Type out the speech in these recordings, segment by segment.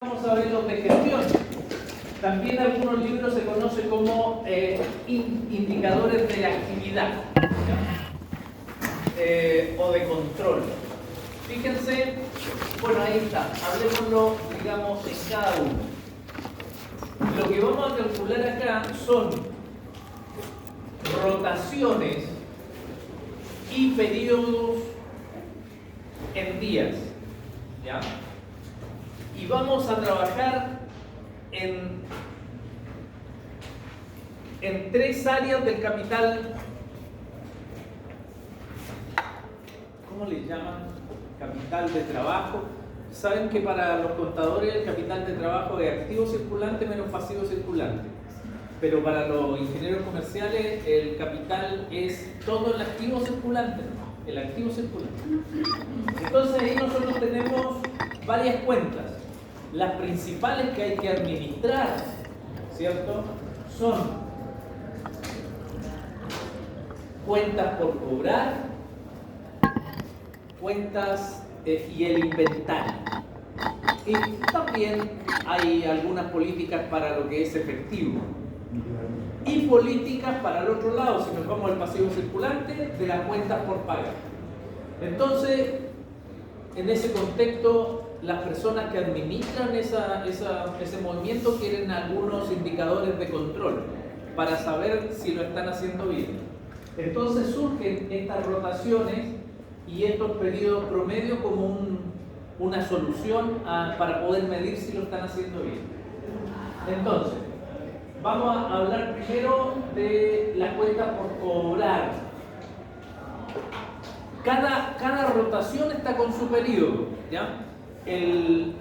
Vamos a ver los de gestión. También algunos libros se conocen como indicadores de actividad o de control. Fíjense, bueno, ahí está, hablemoslo, digamos, en cada uno. Lo que vamos a calcular acá son rotaciones y periodos en días, ¿ya? Y vamos a trabajar en tres áreas del capital. ¿Cómo le llaman? Capital de trabajo. Saben que para los contadores el capital de trabajo es activo circulante menos pasivo circulante. Pero para los ingenieros comerciales el capital es todo el activo circulante, ¿no? El activo circulante. Entonces ahí nosotros tenemos varias cuentas. Las principales que hay que administrar, ¿cierto? Son cuentas por cobrar, cuentas y el inventario. Y también hay algunas políticas para lo que es efectivo. Y políticas para el otro lado, si nos vamos al pasivo circulante, de las cuentas por pagar. Entonces, en ese contexto, las personas que administran ese movimiento quieren algunos indicadores de control para saber si lo están haciendo bien. Entonces surgen estas rotaciones y estos periodos promedio como una solución para poder medir si lo están haciendo bien. Entonces, vamos a hablar primero de la cuenta por cobrar. Cada rotación está con su periodo, ¿ya? El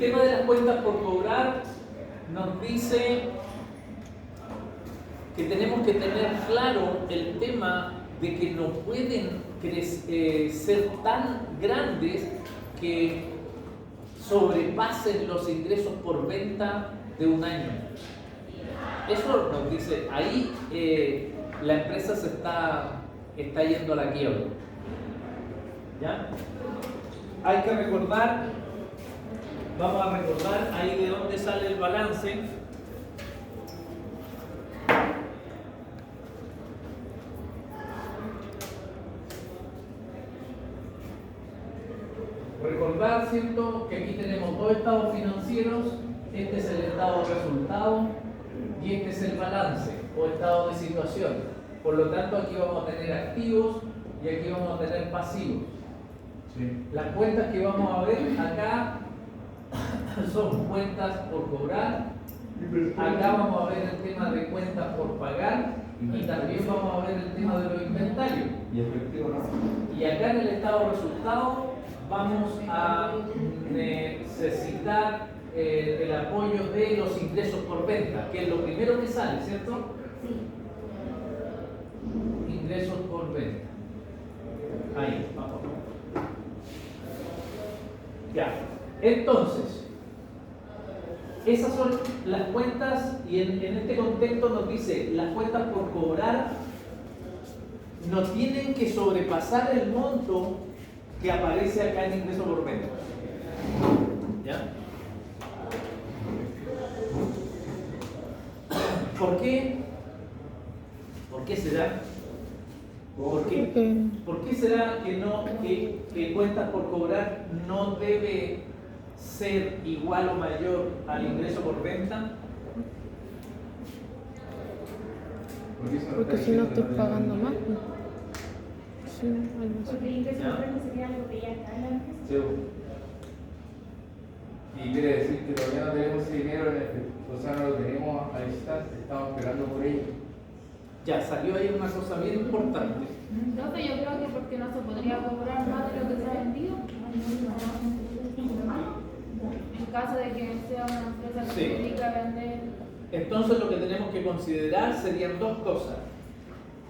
tema de las cuentas por cobrar nos dice que tenemos que tener claro el tema de que no pueden ser tan grandes que sobrepasen los ingresos por venta de un año. Eso nos dice, ahí la empresa se está yendo a la quiebra. ¿Ya? Hay que recordar, vamos a recordar ahí de dónde sale el balance. Recordar, ¿cierto?, que aquí tenemos dos estados financieros. Este es el estado de resultado y este es el balance o estado de situación. Por lo tanto, aquí vamos a tener activos y aquí vamos a tener pasivos. Sí. Las cuentas que vamos a ver acá son cuentas por cobrar. Acá vamos a ver el tema de cuentas por pagar y también vamos a ver el tema de los inventarios. Y efectivo, ¿no? Y acá en el estado de resultado vamos a necesitar el apoyo de los ingresos por venta, que es lo primero que sale, ¿cierto? Sí. Ingresos por venta. Ahí, vamos. Ya. Entonces, esas son las cuentas y en este contexto nos dice, las cuentas por cobrar no tienen que sobrepasar el monto que aparece acá en ingreso por venta. ¿Ya? ¿Por qué? ¿Por qué será? ¿Por qué será que cuentas por cobrar no debe ser igual o mayor al ingreso por venta? Porque si no estoy pagando más. Sí, algo así. Porque el ingreso por venta sería algo que ya está en la empresa. Sí. Y quiere decir que todavía no tenemos ese dinero en efectivo, o sea, no lo tenemos a distancia, estamos esperando por ello. Ya, salió ahí una cosa bien importante. Entonces yo creo que porque no se podría cobrar más de lo que se ha vendido. En caso de que sea una empresa que Sí. se dedica a vender. Entonces lo que tenemos que considerar serían dos cosas.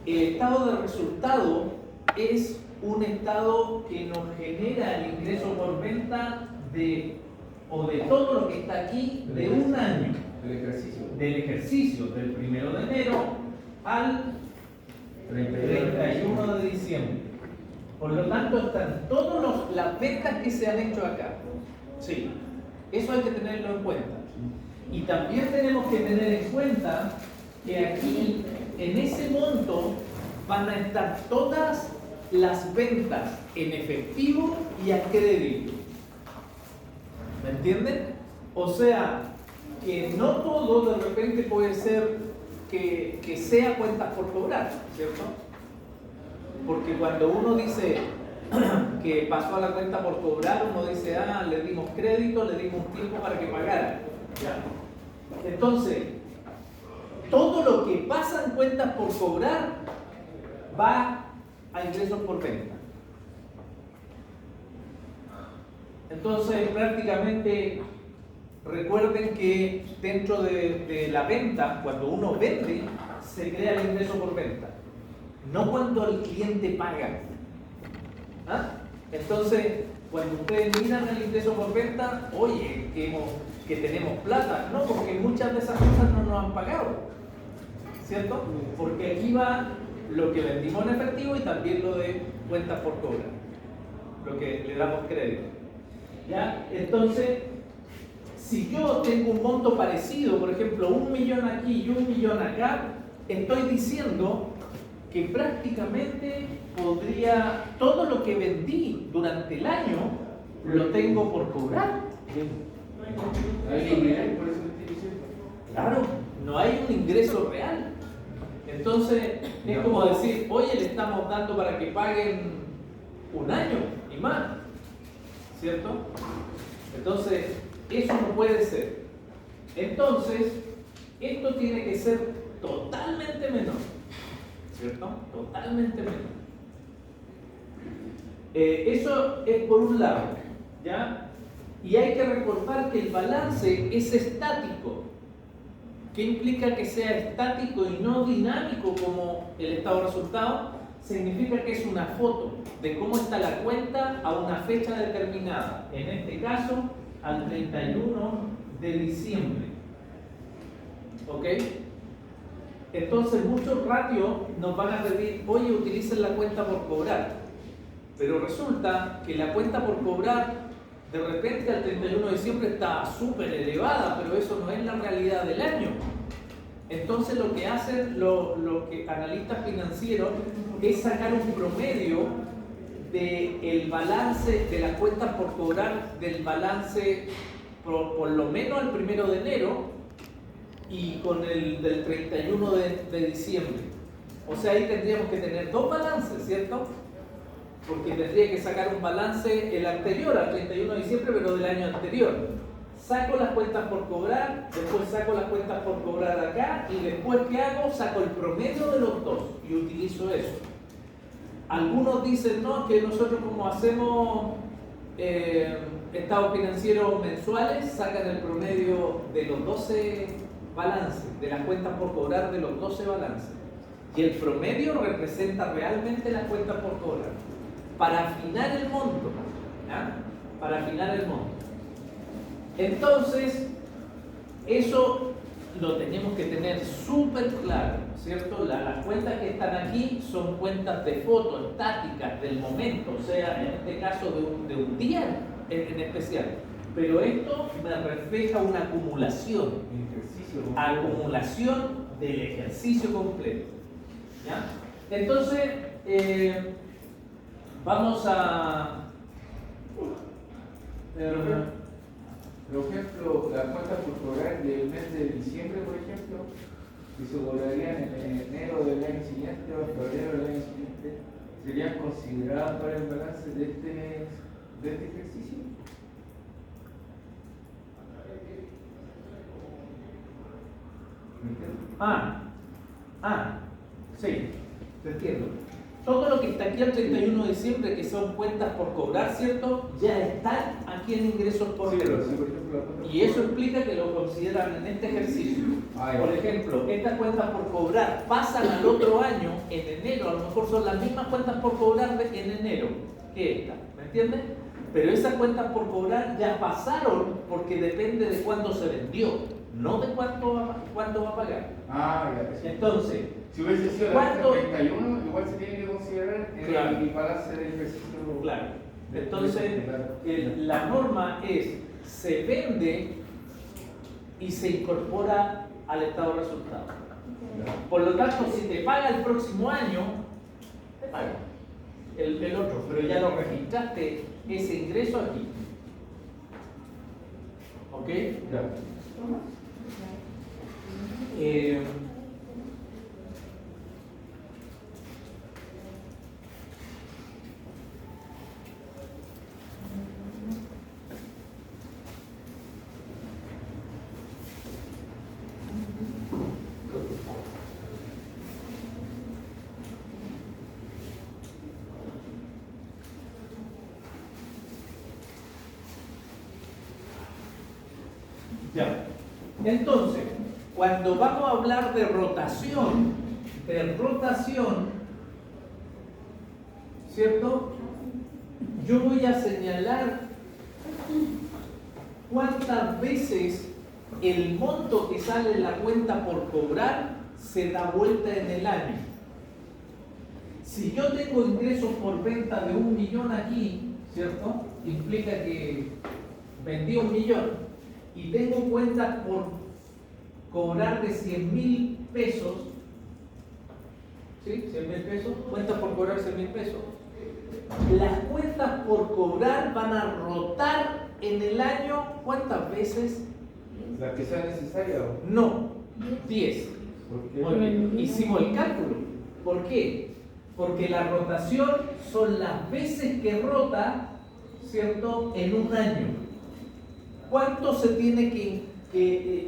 El estado de resultado es un estado que nos genera el ingreso por venta de todo lo que está aquí de un año. Del ejercicio, del 1 de enero al 31 de diciembre. Por lo tanto, están todas las ventas que se han hecho acá. Sí. Eso hay que tenerlo en cuenta. Y también tenemos que tener en cuenta que aquí, en ese monto, van a estar todas las ventas en efectivo y a crédito. ¿Me entienden? O sea, que no todo de repente puede ser que sea cuentas por cobrar, ¿cierto? Porque cuando uno dice que pasó a la cuenta por cobrar, uno dice, le dimos crédito, le dimos tiempo para que pagara. ¿Ya? Entonces, todo lo que pasa en cuentas por cobrar va a ingresos por venta. Entonces, prácticamente, recuerden que dentro de la venta, cuando uno vende, se crea el ingreso por venta, no cuando el cliente paga. Entonces, cuando ustedes miran el ingreso por venta, oye, que tenemos plata, no, porque muchas de esas cosas no nos han pagado, ¿cierto? Porque aquí va lo que vendimos en efectivo y también lo de cuentas por cobrar, lo que le damos crédito. ¿Ya? Entonces, si yo tengo un monto parecido, por ejemplo, 1 millón aquí y 1 millón acá, estoy diciendo que prácticamente podría, todo lo que vendí durante el año, lo tengo por cobrar. Hay liquidez, por eso te estoy diciendo. Claro, no hay un ingreso real. Entonces, es como decir, oye, le estamos dando para que paguen un año y más, ¿cierto? Entonces, eso no puede ser. Entonces, esto tiene que ser totalmente menor, ¿cierto? Totalmente menor. Eso es por un lado, ¿ya? Y hay que recordar que el balance es estático. ¿Qué implica que sea estático y no dinámico como el estado de resultado? Significa que es una foto de cómo está la cuenta a una fecha determinada. En este caso, al 31 de diciembre. ¿Ok? Entonces, muchos ratios nos van a pedir, oye, utilicen la cuenta por cobrar. Pero resulta que la cuenta por cobrar, de repente al 31 de diciembre está súper elevada, pero eso no es la realidad del año. Entonces lo que hacen los analistas financieros es sacar un promedio del balance de las cuentas por cobrar, del balance por lo menos el 1 de enero y con el del 31 de diciembre. O sea, ahí tendríamos que tener dos balances, ¿cierto? Porque tendría que sacar un balance el anterior al 31 de diciembre, pero del año anterior. Saco las cuentas por cobrar, después saco las cuentas por cobrar acá y después ¿qué hago? Saco el promedio de los dos y utilizo eso. Algunos dicen, no, que nosotros como hacemos estados financieros mensuales, sacan el promedio de los 12 balances, de las cuentas por cobrar de los 12 balances. Y el promedio representa realmente las cuentas por cobrar. Para afinar el monto, ¿ya? Para afinar el monto. Entonces, eso lo tenemos que tener súper claro, ¿cierto? Las cuentas que están aquí son cuentas de foto, estáticas, del momento, o sea, en este caso de un día en especial. Pero esto me refleja una acumulación del ejercicio completo, ¿ya? Entonces, vamos a... Por ejemplo, las cuentas por cobrar del mes de diciembre, por ejemplo, que se cobrarían en enero del año siguiente o en febrero del año siguiente, ¿serían consideradas para el balance de este ejercicio? ¿Me entiendes? Sí, te entiendo. Todo lo que está aquí al 31 de diciembre, que son cuentas por cobrar, ¿cierto? Ya están aquí en ingresos por venta. Y eso implica que lo consideran en este ejercicio. Por ejemplo, estas cuentas por cobrar pasan al otro año, en enero, a lo mejor son las mismas cuentas por cobrar en enero que esta, ¿me entiendes? Pero esas cuentas por cobrar ya pasaron porque depende de cuándo se vendió, no de cuánto va a pagar. Ya. Entonces, si hubiese sido la 31, igual se tiene que considerar Claro. el balance del ejercicio. Claro. Entonces, la norma es, se vende y se incorpora al estado de resultados. Por lo tanto, si te paga el próximo año, te paga el otro, pero ya lo registraste ese ingreso aquí. ¿Ok? Ya. Ya. Entonces, cuando vamos a hablar de rotación, ¿cierto? Yo voy a señalar cuántas veces el monto que sale en la cuenta por cobrar se da vuelta en el año. Si yo tengo ingresos por venta de 1 millón aquí, ¿cierto? Implica que vendí 1 millón. Y tengo cuentas por cobrar de 100.000 pesos, ¿sí? 100.000 pesos, cuentas por cobrar 100.000 pesos. Las cuentas por cobrar van a rotar en el año, ¿cuántas veces? ¿La que sea necesaria? No, 10. ¿Por qué? Muy bien, hicimos el cálculo. ¿Por qué? Porque la rotación son las veces que rota, ¿cierto?, en un año. ¿Cuánto se tiene que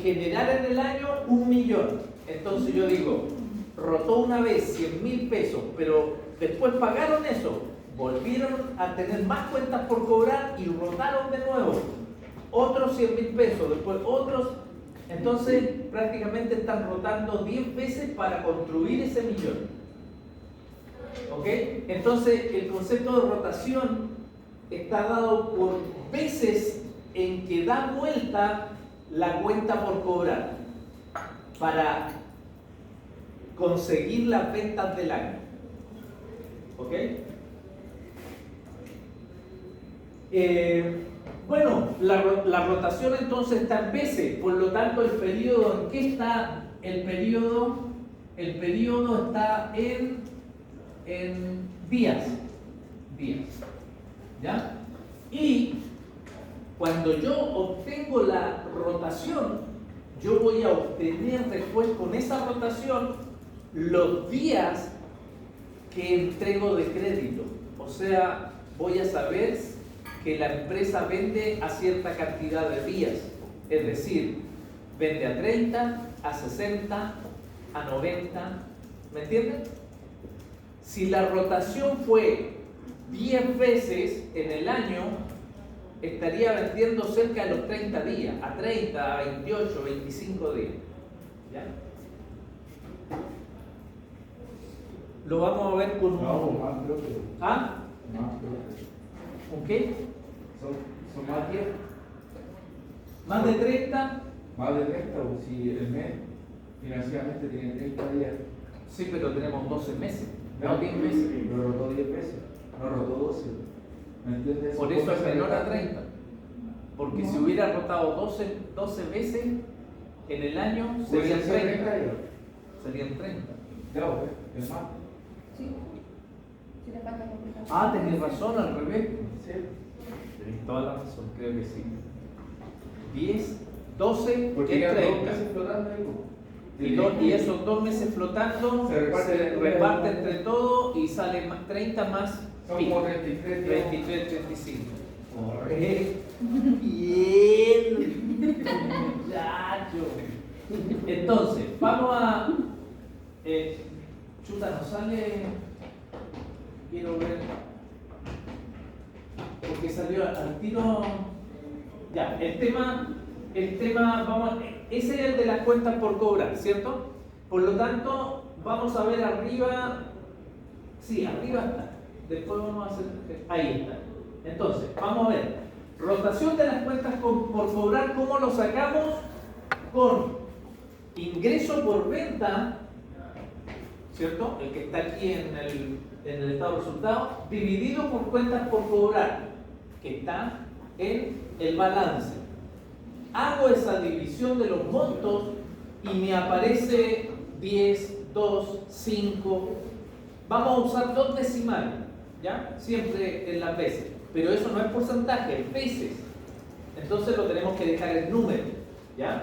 generar en el año? 1 millón. Entonces yo digo, rotó una vez 100.000 pesos, pero después pagaron eso, volvieron a tener más cuentas por cobrar y rotaron de nuevo. Otros 100.000 pesos, después otros. Entonces prácticamente están rotando 10 veces para construir ese millón. ¿Ok? Entonces el concepto de rotación está dado por veces en que da vuelta la cuenta por cobrar para conseguir las ventas del año. ¿Ok? Bueno, la rotación entonces está en veces, por lo tanto el periodo, ¿en qué está el periodo? El periodo está en días. ¿Ya? Y cuando yo obtengo la rotación, yo voy a obtener después con esa rotación los días que entrego de crédito. O sea, voy a saber que la empresa vende a cierta cantidad de días. Es decir, vende a 30, a 60, a 90. ¿Me entienden? Si la rotación fue 10 veces en el año, estaría vendiendo cerca de los 30 días, a 30, a 28, 25 días. ¿Ya? Lo vamos a ver con un... No, más creo que. ¿Ah? Más creo que. ¿Un qué? Son más 10. ¿Más de 30? Más de 30, o si el mes financieramente tiene 30 días. Sí, pero tenemos 12 meses, no 10 meses. Lo rotó 10 veces, no rotó 12. ¿Me entiendes? Por eso es menor a 30. Porque si hubiera rotado 12 veces en el año, serían 30. Serían 30. Ya, es más. Sí. Si le falta completar. Ah, tenés razón, al revés. Sí. Tenés toda la razón, creo que sí. 10, 12, Porque es ya 2 30. meses flotando ahí. Y esos 2 meses flotando Se reparte entre todo y sale 30 más Son pico. como 33 días. 23, 35. Bien, muchacho. Entonces, vamos a. Chuta, nos sale. Quiero ver. Porque salió al tiro. Ya, el tema, vamos. Ese es el de las cuentas por cobrar, ¿cierto? Por lo tanto, vamos a ver arriba. Sí, arriba está. Después vamos a hacer. Ahí está. Entonces, vamos a ver. Rotación de las cuentas por cobrar, ¿cómo lo sacamos? Con ingreso por venta, ¿cierto? El que está aquí en el estado de resultados, dividido por cuentas por cobrar, que está en el balance. Hago esa división de los montos y me aparece 10, 2, 5. Vamos a usar 2 decimales, ¿ya? Siempre en las veces. Pero eso no es porcentaje, es veces. Entonces lo tenemos que dejar en número, ¿ya?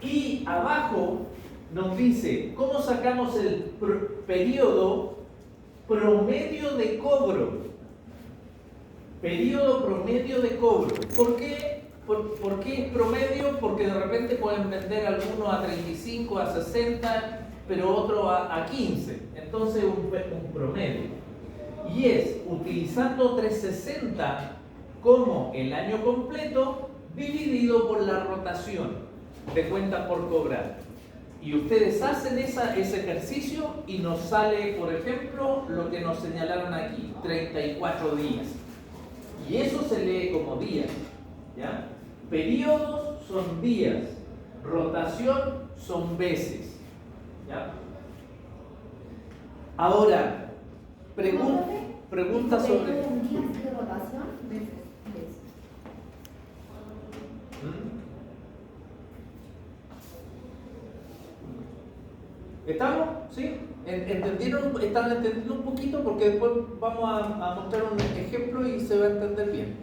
Y abajo nos dice cómo sacamos el periodo promedio de cobro. Periodo promedio de cobro. ¿Por qué? ¿Por qué es promedio? Porque de repente pueden vender algunos a 35, a 60, pero otro a 15. Entonces un promedio. Y es utilizando 360 como el año completo dividido por la rotación de cuenta por cobrar. Y ustedes hacen ese ejercicio y nos sale, por ejemplo, lo que nos señalaron aquí, 34 días. Y eso se lee como días, ¿ya? Periodos son días, rotación son veces, ¿ya? Ahora, pregunta sobre... días de rotación, veces. ¿Estamos? ¿Sí? ¿Entendieron? ¿Están entendiendo un poquito? Porque después vamos a mostrar un ejemplo y se va a entender bien.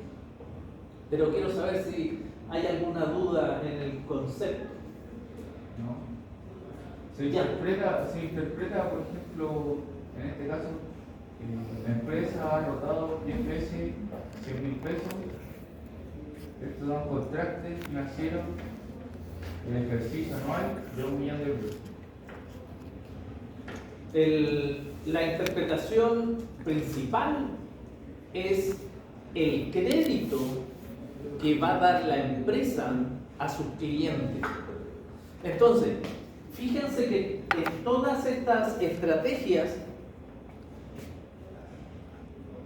Pero quiero saber si hay alguna duda en el concepto. ¿No? Se interpreta, por ejemplo, en este caso, la empresa ha rotado 10 veces 100.000 pesos. Esto da un contraste financiero el ejercicio anual de 1 millón de euros. La interpretación principal es el crédito que va a dar la empresa a sus clientes. Entonces, fíjense que en todas estas estrategias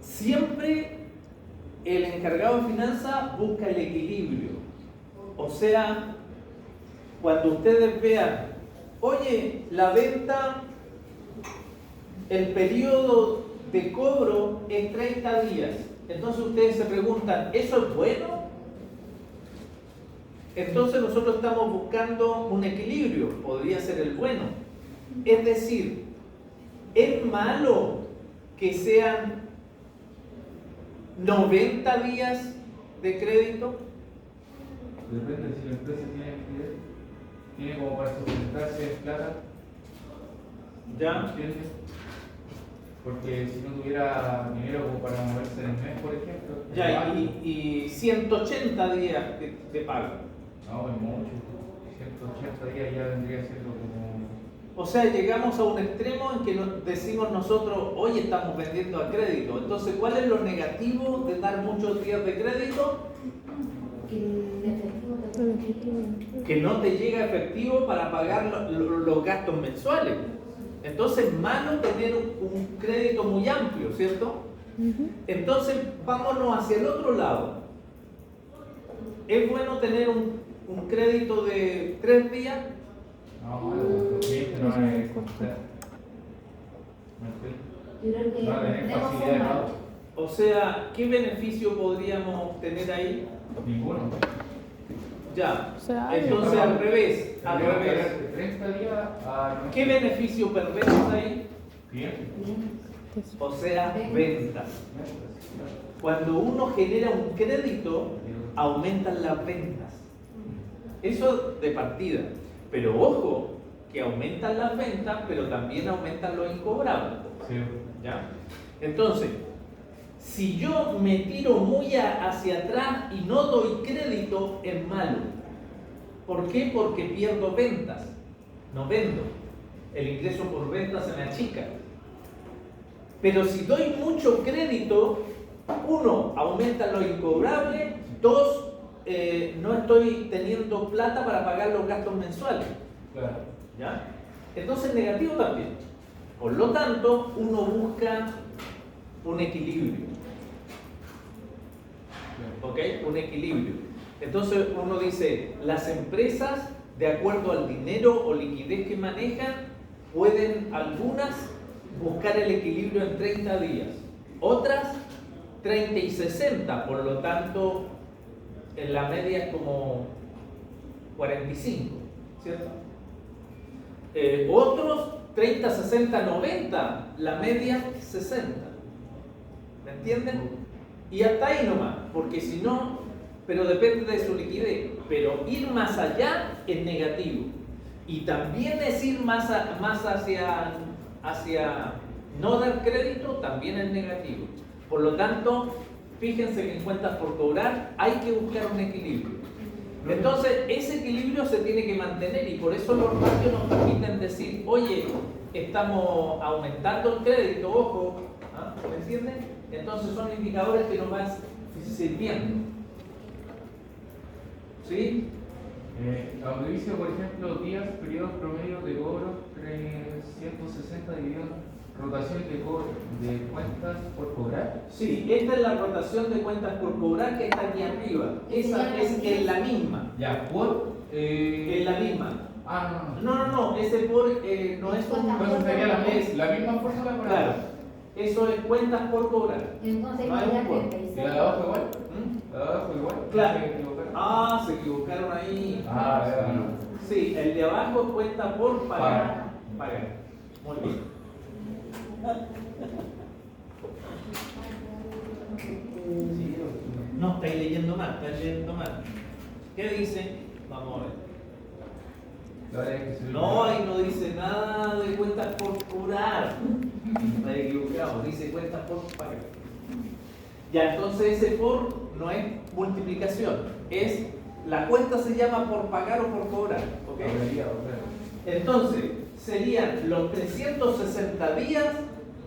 siempre el encargado de finanzas busca el equilibrio. O sea, cuando ustedes vean, oye, la venta, el periodo de cobro es 30 días. Entonces ustedes se preguntan, ¿eso es bueno? Entonces nosotros estamos buscando un equilibrio, podría ser el bueno. Es decir, ¿es malo que sean 90 días de crédito? Depende si la empresa tiene como para sustentarse en plata. ¿Ya? ¿Entiendes? Porque si no tuviera dinero como para moverse en el mes, por ejemplo. Ya, y 180 días de pago. No, es mucho. 180 días ya vendría siendo como... O sea, llegamos a un extremo en que decimos nosotros, hoy estamos vendiendo a crédito. Entonces, ¿cuál es lo negativo de dar muchos días de crédito? Que el efectivo Que no te llega efectivo para pagar los gastos mensuales. Entonces, malo tener un crédito muy amplio, ¿cierto? Entonces, vámonos hacia el otro lado. ¿Es bueno tener un crédito de 3 días? No, los clientes no van a encontrar. Yo creo que No van a tener debemos facilidad de sumar. pago. O sea, ¿qué beneficio podríamos tener ahí? Ninguno. Ya. O sea, Entonces, al revés. Al Tendríamos que revés. dar de 30 días a... ¿Qué beneficio perdemos ahí? Clientes. O sea, ventas. Cuando uno genera un crédito, aumentan las ventas. Eso de partida. Pero ojo, que aumentan las ventas, pero también aumentan los incobrables. Sí. ¿Ya? Entonces, si yo me tiro muy hacia atrás y no doy crédito, es malo. ¿Por qué? Porque pierdo ventas. No vendo. El ingreso por venta se me achica. Pero si doy mucho crédito, 1, aumenta lo incobrable, 2, no estoy teniendo plata para pagar los gastos mensuales. Claro. ¿Ya? Entonces negativo también. Por lo tanto, uno busca un equilibrio. ¿Ok? Un equilibrio. Entonces uno dice, las empresas, de acuerdo al dinero o liquidez que manejan, pueden algunas buscar el equilibrio en 30 días. Otras 30 y 60, por lo tanto, en la media es como 45, ¿cierto? Otros 30, 60, 90, la media 60. ¿Me entienden? Y hasta ahí nomás, porque si no, pero depende de su liquidez. Pero ir más allá es negativo. Y también es ir más hacia no dar crédito, también es negativo. Por lo tanto, fíjense que en cuentas por cobrar hay que buscar un equilibrio. Entonces, ese equilibrio se tiene que mantener y por eso los ratios nos permiten decir, oye, estamos aumentando el crédito, ojo, ¿ah? ¿Me entienden? Entonces son indicadores que nos van sirviendo. ¿Sí? Donde dice, por ejemplo, días, periodos promedio de cobro, 360 dividido rotación de cobro de cuentas por cobrar. Sí, esta es la rotación de cuentas por cobrar que está aquí arriba. Esa es en la misma. Ya, por. En la misma. Ah, No, ese por no es un. Entonces sería la misma fórmula para. Claro, eso es cuentas por cobrar. Entonces, No hay sería un por. 36. ¿Y la de abajo igual? ¿Mm? ¿La de abajo igual? Claro. ¿Se equivocaron? Ah, se equivocaron ahí. Ya, no. Sí, el de abajo es cuenta por pagar. Pagar. Muy bien. No, estáis leyendo mal, ¿Qué dice? Vamos a ver. No, ahí no dice nada de cuentas por cobrar. Está equivocado, dice cuentas por pagar. Ya, entonces ese por no es multiplicación, es la cuenta se llama por pagar o por cobrar. ¿Ok? Entonces, serían los 360 días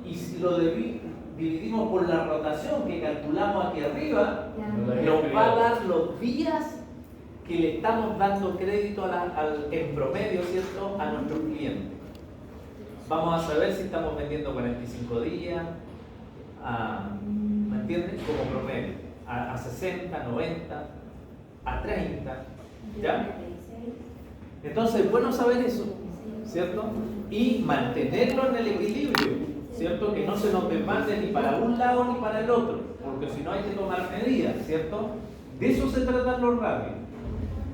y si lo dividimos por la rotación que calculamos aquí arriba, nos va a dar los días que le estamos dando crédito en promedio, ¿cierto?, a nuestros clientes. Vamos a saber si estamos vendiendo 45 días, ¿me entiendes?, como promedio, a 60, 90, a 30, ¿ya? Entonces es bueno saber eso, ¿cierto? Y mantenerlo en el equilibrio, ¿cierto? Que no se nos desbande ni para un lado ni para el otro, porque si no hay que tomar medidas, ¿cierto? De eso se tratan los ratios.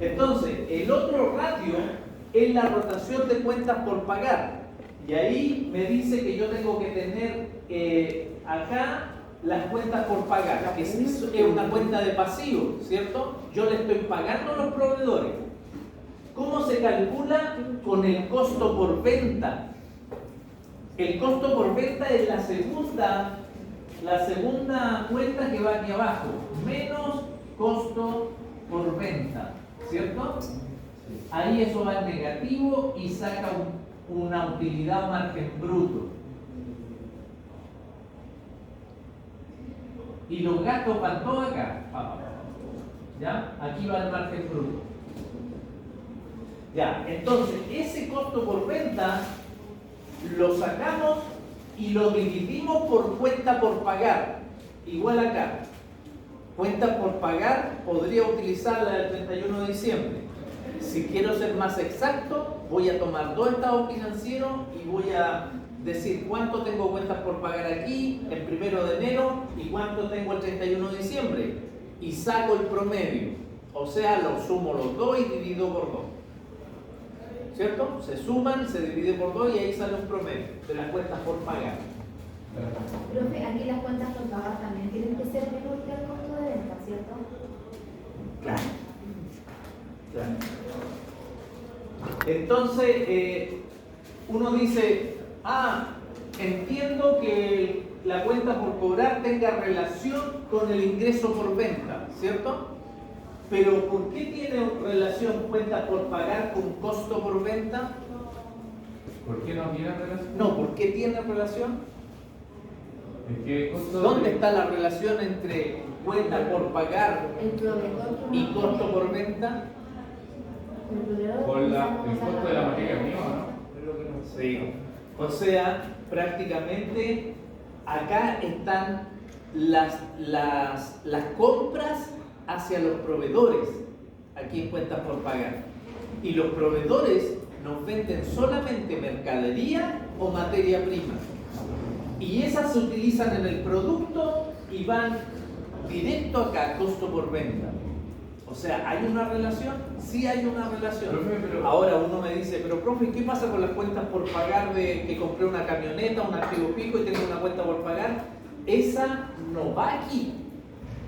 Entonces, el otro ratio es la rotación de cuentas por pagar. Y ahí me dice que yo tengo que tener acá las cuentas por pagar, que es una cuenta de pasivo, ¿cierto? Yo le estoy pagando a los proveedores. ¿Cómo se calcula? Con el costo por venta. El costo por venta es la segunda cuenta que va aquí abajo, menos costo por venta, ¿cierto? Ahí eso va en negativo y saca una utilidad margen bruto. Y los gastos van todos acá. ¿Ya? Aquí va el margen bruto. Ya, entonces ese costo por venta lo sacamos y lo dividimos por cuenta por pagar. Igual acá. Cuenta por pagar podría utilizarla del 31 de diciembre. Si quiero ser más exacto, voy a tomar dos estados financieros y voy a decir cuánto tengo cuentas por pagar aquí el 1 de enero y cuánto tengo el 31 de diciembre. Y saco el promedio. O sea, lo sumo los dos y divido por 2. ¿Cierto? Se suman, se divide por 2 y ahí sale un promedio de las cuentas por pagar. Profe, aquí las cuentas por pagar también tienen que ser menor que el costo de venta, ¿cierto? Claro. Entonces, uno dice, entiendo que la cuenta por cobrar tenga relación con el ingreso por venta, ¿cierto? Pero ¿por qué tiene relación cuenta por pagar con costo por venta? ¿Por qué no tiene relación? No, ¿por qué tiene relación? Es que costo ¿Dónde está la relación entre cuenta por pagar El proveedor y costo por venta? El proveedor por el costo de la materia prima, ¿no? Sí. O sea, prácticamente acá están las compras hacia los proveedores, aquí en cuentas por pagar. Y los proveedores nos venden solamente mercadería o materia prima. Y esas se utilizan en el producto y van directo acá, costo por venta. O sea, ¿hay una relación? Sí hay una relación. Pero- Ahora uno me dice, pero profe, ¿qué pasa con las cuentas por pagar de que compré una camioneta, un activo pico y tengo una cuenta por pagar? Esa no va aquí.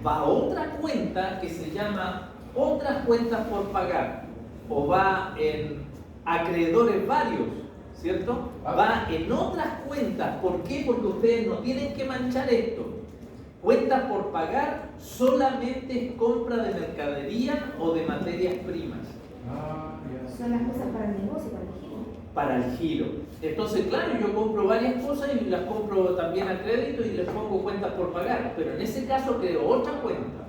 Va a otra cuenta que se llama otras cuentas por pagar. O va en acreedores varios, ¿cierto? Va en otras cuentas. ¿Por qué? Porque ustedes no tienen que manchar esto. Cuentas por pagar solamente es compra de mercadería o de materias primas. Ah, ya. Son las cosas para el negocio, para el giro. Para el giro. Entonces, claro, yo compro varias cosas y las compro también a crédito y les pongo cuentas por pagar. Pero en ese caso creo otra cuenta.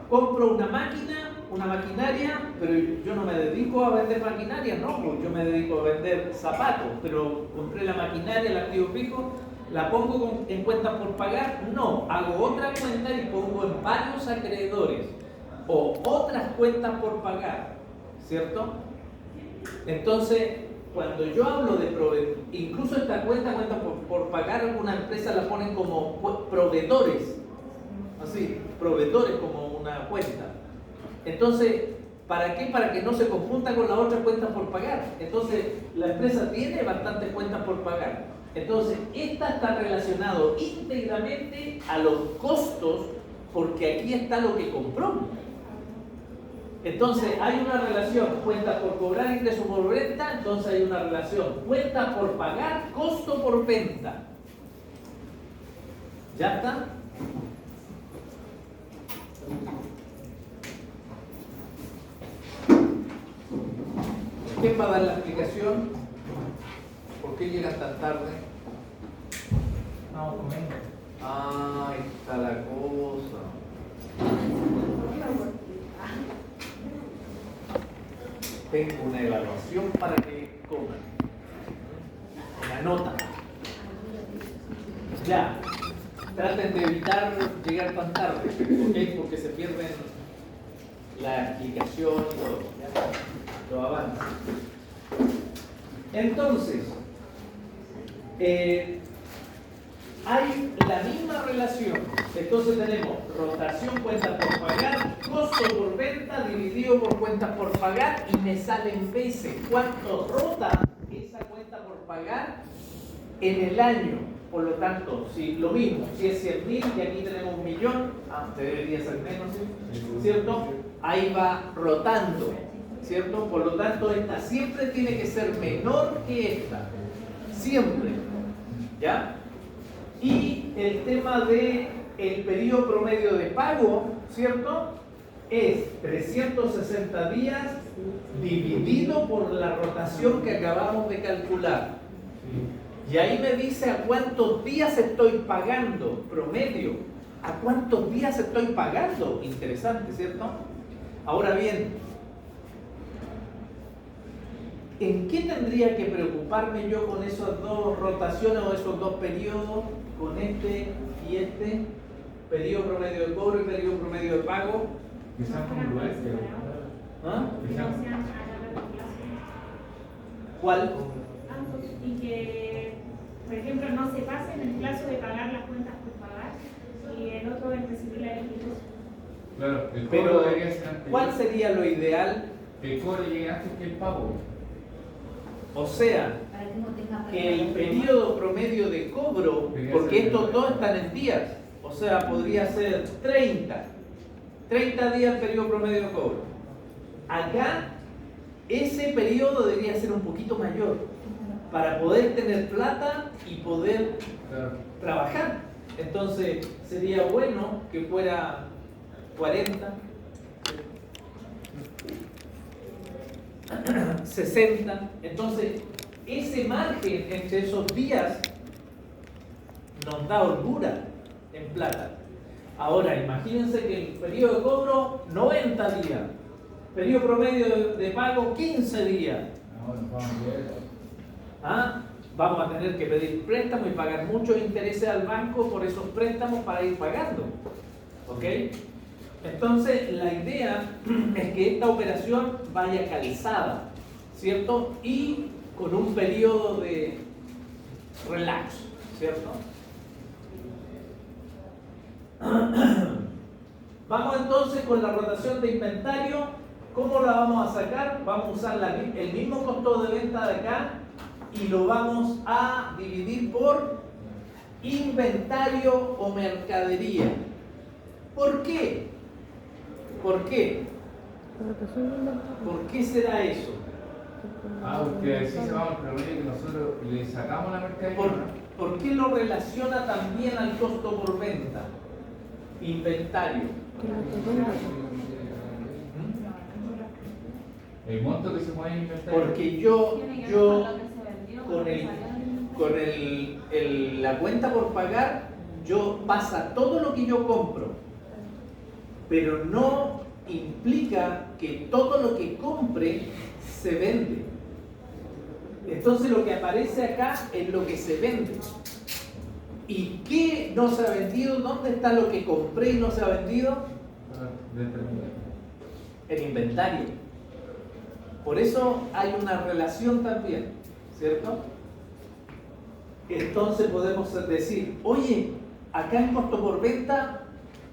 Compro una máquina, una maquinaria, pero yo no me dedico a vender maquinaria, no, pues yo me dedico a vender zapatos, pero compré la maquinaria, el activo fijo, la pongo en cuentas por pagar, no, hago otra cuenta y pongo en varios acreedores o otras cuentas por pagar, ¿cierto? Entonces, cuando yo hablo de proveedores, incluso esta cuenta por pagar, algunas empresas la ponen como proveedores, así, proveedores como una cuenta. Entonces, ¿para qué? Para que no se confunda con las otras cuentas por pagar. Entonces, la empresa tiene bastantes cuentas por pagar. Entonces, esta está relacionado íntegramente a los costos porque aquí está lo que compró. Entonces, hay una relación, cuentas por cobrar, ingreso por venta, entonces hay una relación, cuentas por pagar, costo por venta. ¿Ya está? ¿Quién va a dar la explicación? ¿Por qué llegan tan tarde? Vamos comiendo. Ah, ahí está la cosa. Tengo una evaluación para que coman. Una nota. Ya. Traten de evitar llegar tan tarde, ¿ok? Porque se pierden la explicación y todo. ¿Ya? Lo avanza. Entonces, hay la misma relación. Entonces tenemos rotación cuentas por pagar, costo por venta dividido por cuentas por pagar y me salen veces cuánto rota esa cuenta por pagar en el año. Por lo tanto, si lo mismo, si es 100.000 y aquí tenemos 1.000.000, debería ser menos, ¿cierto? Ahí va rotando, ¿cierto? Por lo tanto, esta siempre tiene que ser menor que esta, siempre, ¿ya? Y el tema de el periodo promedio de pago, ¿cierto? Es 360 días dividido por la rotación que acabamos de calcular. Y ahí me dice a cuántos días estoy pagando, promedio. ¿A cuántos días estoy pagando? Interesante, ¿cierto? Ahora bien, ¿en qué tendría que preocuparme yo con esas dos rotaciones o esos dos periodos? Con este y este, periodo promedio de cobro y periodo promedio de pago. Que sean congruentes. ¿Ah? Que Que no sean- sean a largo plazo. ¿Cuál? Ambos. Y que, por ejemplo, no se pasen el plazo de pagar las cuentas por pagar y el otro en recibir la liquidación. Claro, el cobro Pero, debería ser anterior. ¿cuál sería lo ideal? Que el cobro llegue antes que el pago. O sea, Para que no tenga que el periodo promedio de cobro, porque estos dos están en días, o sea, podría ser 30 días el periodo promedio de cobro. Acá, ese periodo debería ser un poquito mayor, para poder tener plata y poder Claro. trabajar. Entonces, sería bueno que fuera 40, 60. Entonces, ese margen entre esos días nos da holgura en plata. Ahora, imagínense que el periodo de cobro 90 días, periodo promedio de pago 15 días. No, nos vamos a ver. ¿Ah? Vamos a tener que pedir préstamos y pagar muchos intereses al banco por esos préstamos para ir pagando. ¿Ok? Entonces, la idea es que esta operación vaya calzada, ¿cierto? Y con un periodo de relax, ¿cierto? Vamos entonces con la rotación de inventario. ¿Cómo la vamos a sacar? Vamos a usar el mismo costo de venta de acá y lo vamos a dividir por inventario o mercadería. ¿Por qué? ¿Por qué? ¿Por qué será eso? Porque así se va el promedio que nosotros le sacamos la mercadería. ¿Por qué lo relaciona también al costo por venta? Inventario. El monto que se mueve en inventario. Porque yo con la cuenta por pagar, yo pasa todo lo que yo compro, pero no implica que todo lo que compre se vende. Entonces lo que aparece acá es lo que se vende. ¿Y qué no se ha vendido? ¿Dónde está lo que compré y no se ha vendido? El inventario. Por eso hay una relación también, ¿cierto? Entonces podemos decir, oye, acá en costo por venta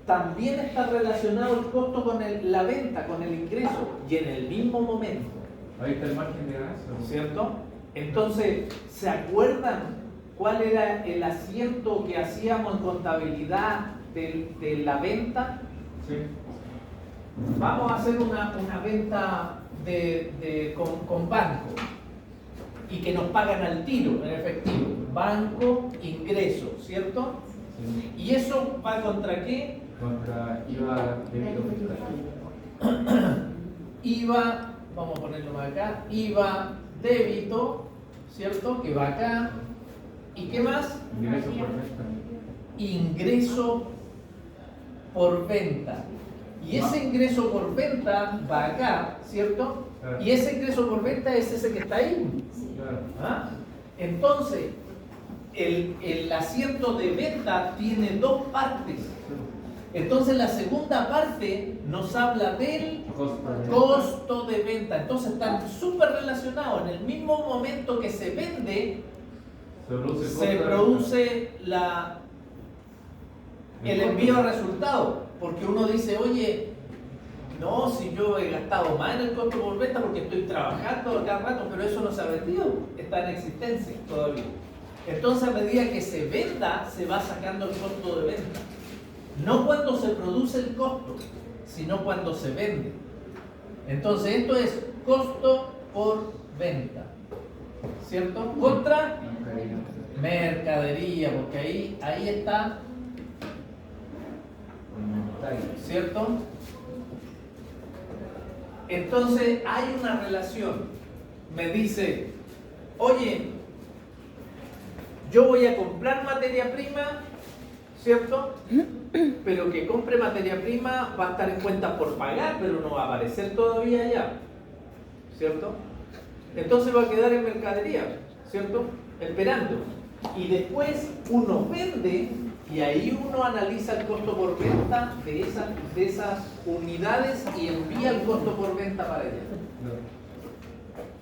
también está relacionado el costo con la venta, con el ingreso, y en el mismo momento. Ahí está el margen de ganancia, ¿cierto? Entonces, ¿se acuerdan cuál era el asiento que hacíamos en contabilidad de la venta? Sí. Vamos a hacer una venta con banco y que nos pagan al tiro, en efectivo. Banco, ingreso, ¿cierto? Sí. ¿Y eso va contra qué? Contra IVA débito fiscal. IVA, vamos a ponerlo más acá, IVA débito, ¿cierto? Que va acá. ¿Y qué más? Ingreso por venta. Ingreso por venta. Y ese ingreso por venta va acá, ¿cierto? Claro. Y ese ingreso por venta es ese que está ahí. Claro. ¿Ah? Entonces, el asiento de venta tiene dos partes. Entonces, la segunda parte nos habla del costo de venta. Entonces, están súper relacionados. En el mismo momento que se vende, se produce el envío de resultados. Porque uno dice, oye, no, si yo he gastado más en el costo por venta porque estoy trabajando cada rato, pero eso no se ha vendido, está en existencia todavía. Entonces, a medida que se venda, se va sacando el costo de venta. No cuando se produce el costo, sino cuando se vende. Entonces, esto es costo por venta, ¿cierto? Contra mercadería, porque ahí está, ¿cierto? Entonces hay una relación. Me dice, oye, yo voy a comprar materia prima, ¿cierto? Pero que compre materia prima va a estar en cuenta por pagar, pero no va a aparecer todavía allá, ¿cierto? Entonces va a quedar en mercadería, ¿cierto? Esperando. Y después uno vende y ahí uno analiza el costo por venta de esas unidades y envía el costo por venta para ellas.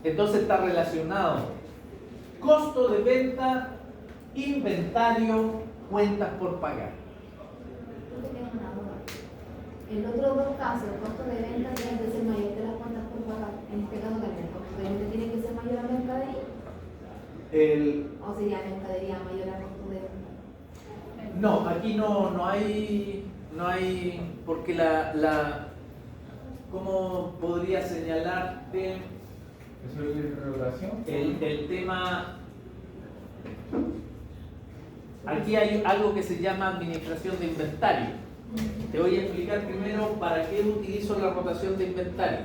Entonces está relacionado costo de venta, inventario, cuentas por pagar. En los otros dos casos, el costo de venta tiene que ser mayor que las cuentas por pagar. En este caso también, el costo de venta tiene que ser mayor a mercadería. ¿O sería mercadería mayor a costo de venta? No, aquí no hay, porque ¿cómo podría señalarte ¿Eso es regulación? el tema? Aquí hay algo que se llama administración de inventario. Te voy a explicar primero para qué utilizo la rotación de inventario.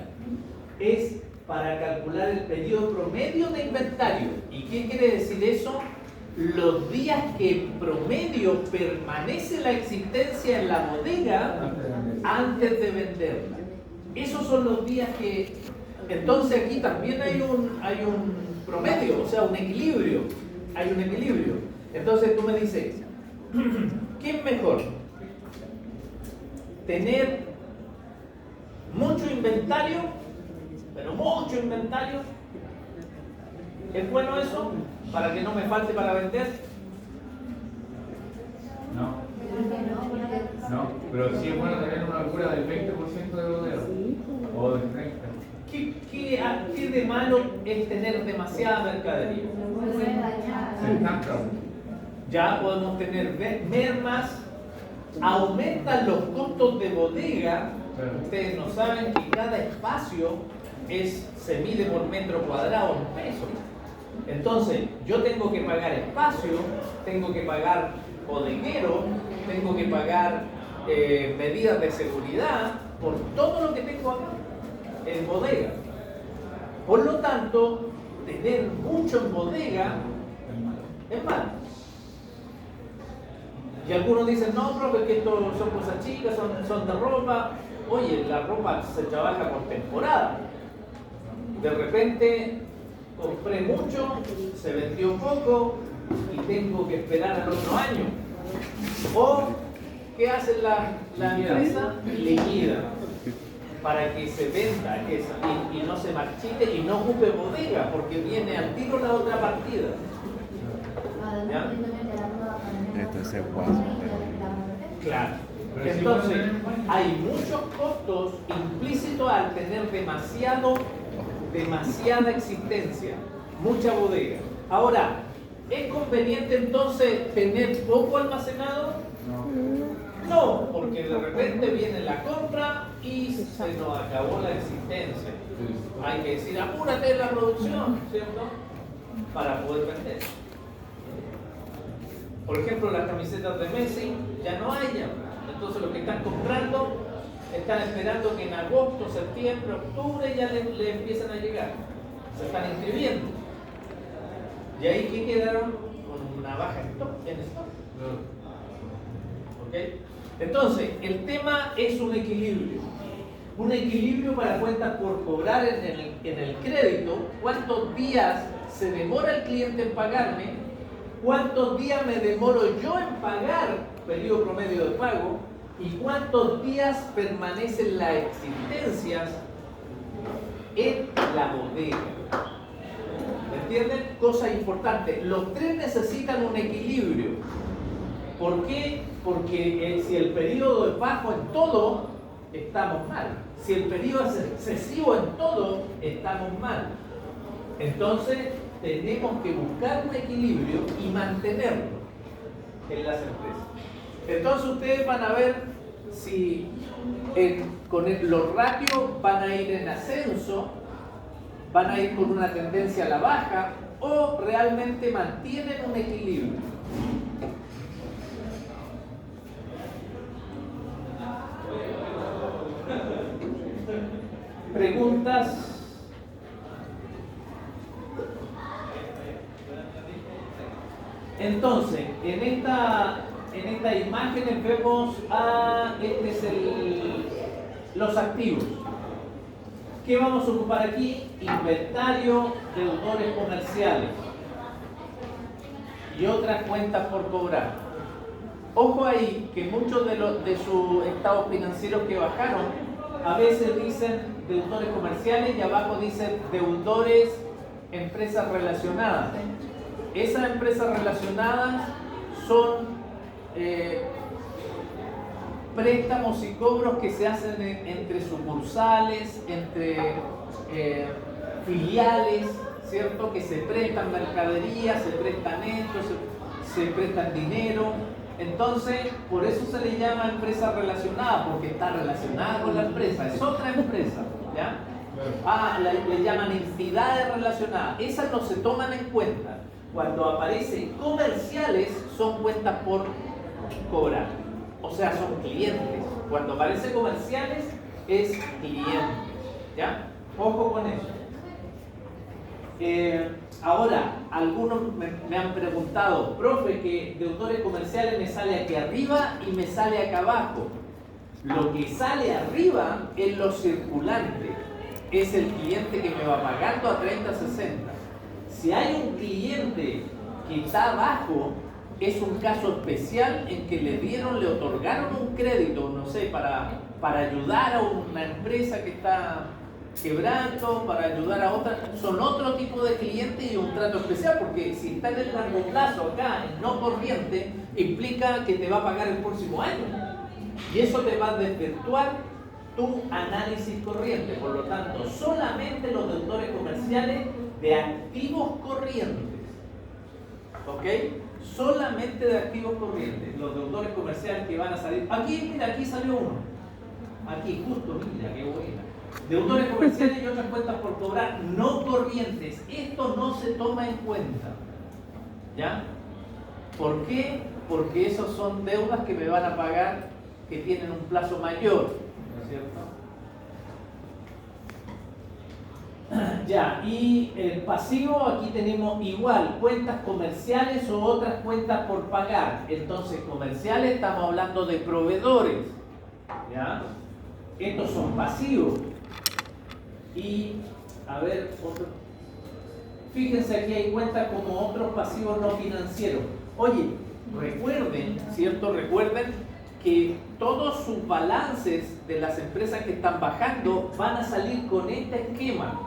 Es para calcular el periodo promedio de inventario. ¿Y qué quiere decir eso? Los días que en promedio permanece la existencia en la bodega antes de venderla. Esos son los días que... Entonces aquí también hay un promedio, o sea, un equilibrio. Hay un equilibrio. Entonces tú me dices, ¿qué es mejor? ¿Tener mucho inventario, pero mucho inventario? ¿Es bueno eso? ¿Para que no me falte para vender? No. no, porque No, pero sí es bueno tener una holgura del 20% de bodega. O del 30%. ¿Qué de malo es tener demasiada mercadería? se puede dañar. Se estanca. Ya podemos tener mermas, aumentan los costos de bodega. Claro. Ustedes no saben que cada espacio se mide por metro cuadrado en pesos. Entonces, yo tengo que pagar espacio, tengo que pagar bodeguero, tengo que pagar medidas de seguridad por todo lo que tengo acá en bodega. Por lo tanto, tener mucho en bodega es malo. Y algunos dicen, no, profe, que esto son cosas chicas, son de ropa. Oye, la ropa se trabaja por temporada. De repente compré mucho, se vendió poco y tengo que esperar al otro año. O, ¿qué hace la empresa? Liquida para que se venda esa y no se marchite y no ocupe bodega, porque viene al tiro la otra partida. ¿Ya? Esto es el guaso. Claro. Pero si Entonces, vos tenés- hay muchos costos implícitos al tener demasiada existencia, mucha bodega. Ahora, ¿es conveniente entonces tener poco almacenado? No, porque de repente viene la compra y se nos acabó la existencia. Hay que decir, apúrate en la producción, ¿cierto? Para poder vender. Por ejemplo, las camisetas de Messi ya no hay ya. Entonces los que están comprando están esperando que en agosto, septiembre, octubre ya le empiecen a llegar. Se están inscribiendo. Y ahí que quedaron con una baja en stock. ¿Ok? Entonces, el tema es un equilibrio. Un equilibrio para cuentas por cobrar en el crédito. ¿Cuántos días se demora el cliente en pagarme? ¿Cuántos días me demoro yo en pagar, periodo promedio de pago? ¿Y cuántos días permanecen las existencias en la bodega? ¿Me entienden? Cosa importante. Los tres necesitan un equilibrio. ¿Por qué? Porque si el periodo es bajo en todo, estamos mal. Si el periodo es excesivo en todo, estamos mal. Entonces, tenemos que buscar un equilibrio y mantenerlo en las empresas. Entonces ustedes van a ver si los ratios van a ir en ascenso, van a ir con una tendencia a la baja o realmente mantienen un equilibrio. Preguntas. Entonces, en esta imagen vemos los activos. ¿Qué vamos a ocupar aquí? Inventario, deudores comerciales y otras cuentas por cobrar. Ojo ahí que muchos de sus estados financieros que bajaron, a veces dicen deudores comerciales y abajo dicen deudores empresas relacionadas. Esas empresas relacionadas son préstamos y cobros que se hacen entre sucursales, entre filiales, ¿cierto? Que se prestan mercadería, se prestan esto, se prestan dinero. Entonces, por eso se le llama empresa relacionada, porque está relacionada con la empresa, es otra empresa, ¿ya? Le llaman entidades relacionadas. Esas no se toman en cuenta. Cuando aparecen comerciales, son cuentas por cobrar. O sea, son clientes. Cuando aparece comerciales, es cliente. ¿Ya? Ojo con eso. Ahora, algunos me han preguntado, profe, que deudores comerciales me sale aquí arriba y me sale acá abajo. Lo que sale arriba es lo circulante. Es el cliente que me va pagando a 30, 60. Si hay un cliente que está abajo, es un caso especial en que le otorgaron un crédito, no sé, para ayudar a una empresa que está quebrando, para ayudar a otra. Son otro tipo de clientes y un trato especial, porque si está en el largo plazo acá, en no corriente, implica que te va a pagar el próximo año. Y eso te va a desvirtuar tu análisis corriente. Por lo tanto, solamente los deudores comerciales de activos corrientes. ¿Ok? Solamente de activos corrientes. Los deudores comerciales que van a salir. Aquí, mira, aquí salió uno. Aquí, justo, mira, qué buena. Deudores comerciales y otras cuentas por cobrar no corrientes. Esto no se toma en cuenta. ¿Ya? ¿Por qué? Porque esos son deudas que me van a pagar que tienen un plazo mayor, ¿no es cierto? Ya, y el pasivo aquí tenemos igual, cuentas comerciales o otras cuentas por pagar. Entonces, comerciales estamos hablando de proveedores, ¿ya? Estos son pasivos. Y, a ver, otro. Fíjense, aquí hay cuentas como otros pasivos no financieros. Oye, recuerden, ¿cierto? Recuerden que todos sus balances de las empresas que están bajando van a salir con este esquema.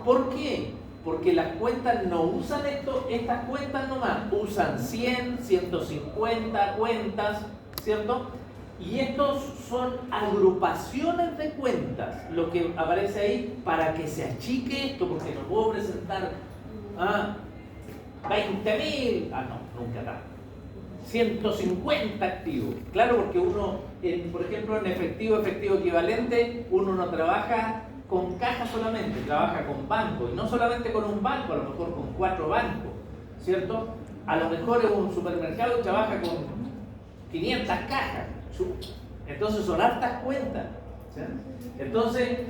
¿Por qué? Porque las cuentas no usan estas cuentas nomás, usan 100, 150 cuentas, ¿cierto? Y estos son agrupaciones de cuentas, lo que aparece ahí para que se achique esto, porque no puedo presentar 20.000, no, nunca tanto. 150 activos. Claro, porque uno, por ejemplo, en efectivo equivalente, uno no trabaja con caja solamente, trabaja con banco. Y no solamente con un banco, a lo mejor con 4 bancos, ¿cierto? A lo mejor en un supermercado trabaja con 500 cajas. Entonces son hartas cuentas. ¿Sí? Entonces,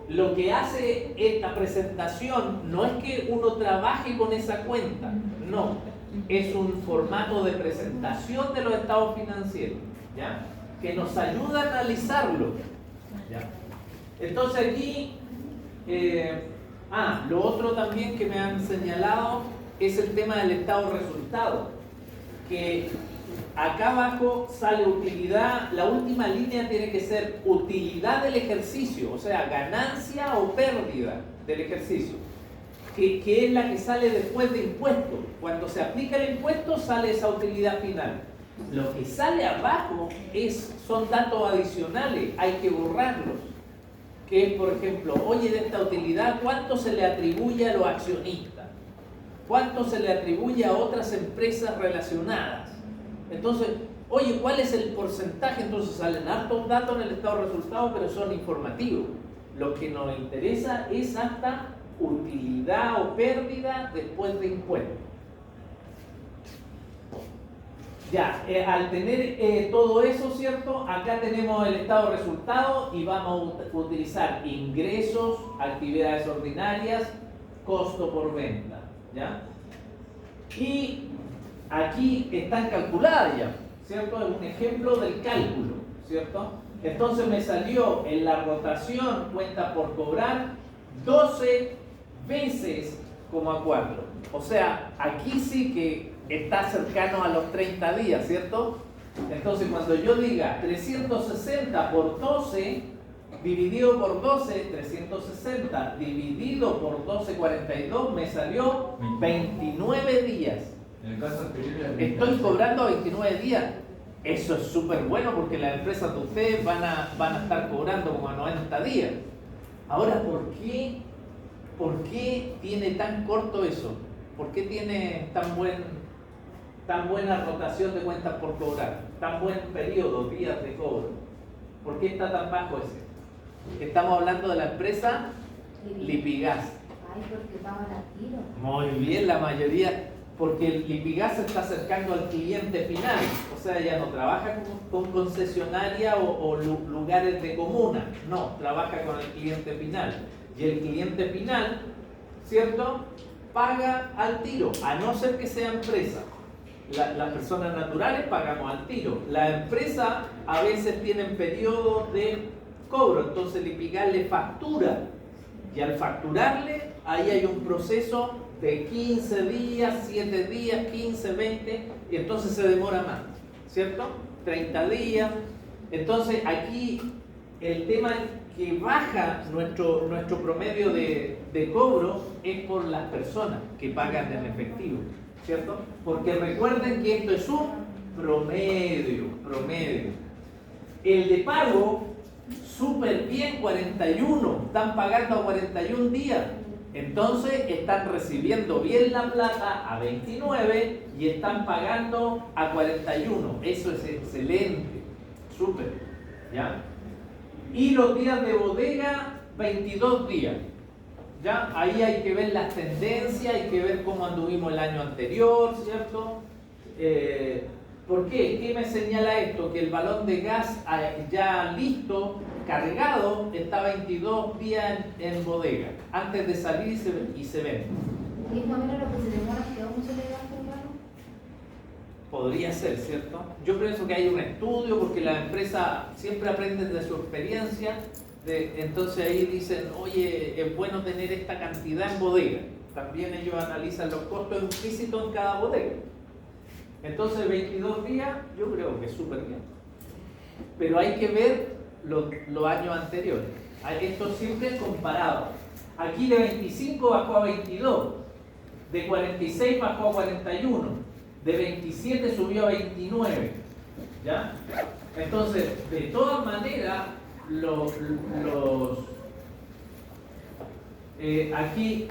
lo que hace esta presentación no es que uno trabaje con esa cuenta, no. Es un formato de presentación de los estados financieros, ¿ya? Que nos ayuda a analizarlo, ¿ya? Entonces aquí, lo otro también que me han señalado es el tema del estado resultado, que acá abajo sale utilidad, la última línea tiene que ser utilidad del ejercicio, o sea, ganancia o pérdida del ejercicio. Que es la que sale después de impuestos. Cuando se aplica el impuesto sale esa utilidad final. Lo que sale abajo son datos adicionales, hay que borrarlos. Que es, por ejemplo, oye, de esta utilidad, ¿cuánto se le atribuye a los accionistas? ¿Cuánto se le atribuye a otras empresas relacionadas? Entonces, oye, ¿cuál es el porcentaje? Entonces salen hartos datos en el estado de resultados, pero son informativos. Lo que nos interesa es hasta utilidad o pérdida después de impuestos. Ya, al tener todo eso, ¿cierto? Acá tenemos el estado de resultados y vamos a utilizar ingresos, actividades ordinarias, costo por venta, ¿ya? Y aquí están calculadas ya, ¿cierto? Es un ejemplo del cálculo, ¿cierto? Entonces me salió en la rotación cuenta por cobrar 12 veces 4. O sea, aquí sí que está cercano a los 30 días, ¿cierto? Entonces cuando yo diga 360 por 12 dividido por 12, 360 dividido por 12,42 me salió 29 días. En el caso anterior, Estoy cobrando 29 días. Eso es súper bueno porque las empresas de ustedes van a estar cobrando como a 90 días. Ahora, ¿por qué tiene tan corto eso? ¿Por qué tiene tan buena rotación de cuentas por cobrar? Tan buen periodo, días de cobro. ¿Por qué está tan bajo ese? Estamos hablando de la empresa Lipigas. Ay, porque pagan al tiro. Muy bien, la mayoría, porque el Lipigas se está acercando al cliente final, o sea, ya no trabaja con concesionaria o lugares de comuna, no, trabaja con el cliente final. Y el cliente final, ¿cierto?, paga al tiro, a no ser que sea empresa. Las personas naturales pagamos al tiro. La empresa a veces tienen periodos de cobro, entonces el Lipigas le factura. Y al facturarle, ahí hay un proceso de 15 días, 7 días, 15, 20, y entonces se demora más, ¿cierto? 30 días. Entonces aquí el tema que baja nuestro promedio de cobro es por las personas que pagan en efectivo, ¿cierto? Porque recuerden que esto es un promedio. El de pago, súper bien, 41, están pagando a 41 días. Entonces están recibiendo bien la plata a 29 y están pagando a 41. Eso es excelente, súper, ¿ya? Y los días de bodega, 22 días. ¿Ya? Ahí hay que ver las tendencias, hay que ver cómo anduvimos el año anterior, ¿cierto? ¿Por qué? ¿Qué me señala esto? Que el balón de gas ya listo, cargado, está 22 días en bodega, antes de salir y se vende. ¿Y es más o menos lo que se demora que aún se le gasta el balón? Podría ser, ¿cierto? Yo pienso que hay un estudio porque la empresa siempre aprende de su experiencia. Entonces ahí dicen, oye, es bueno tener esta cantidad en bodega. También ellos analizan los costos implícitos en cada bodega. Entonces 22 días yo creo que es súper bien. Pero hay que ver los años anteriores. Esto siempre es comparado. Aquí de 25 bajó a 22, de 46 bajó a 41, de 27 subió a 29. ¿Ya? Entonces, de todas maneras, aquí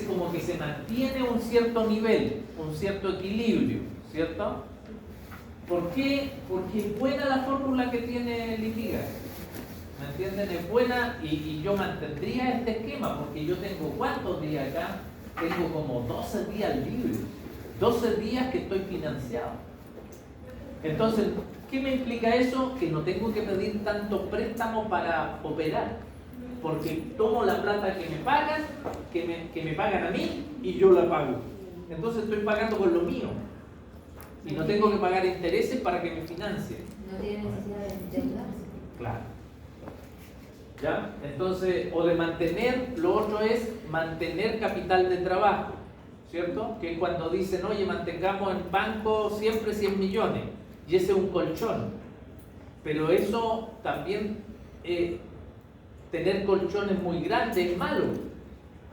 como que se mantiene un cierto nivel, un cierto equilibrio, ¿cierto? ¿Por qué? Porque es buena la fórmula que tiene Lipigas, ¿me entienden? Es buena y yo mantendría este esquema porque yo tengo ¿cuántos días acá? Tengo como 12 días libres, 12 días que estoy financiado. Entonces, ¿qué me implica eso? Que no tengo que pedir tanto préstamo para operar, porque tomo la plata que me pagan, que me pagan a mí y yo la pago. Entonces estoy pagando con lo mío y no tengo que pagar intereses para que me financie. No tiene necesidad de endeudarse. Claro. ¿Ya? Entonces, o de mantener, lo otro es mantener capital de trabajo, ¿cierto? Que cuando dicen, oye, mantengamos en banco siempre 100 millones. Y ese es un colchón. Pero eso también, tener colchones muy grandes es malo,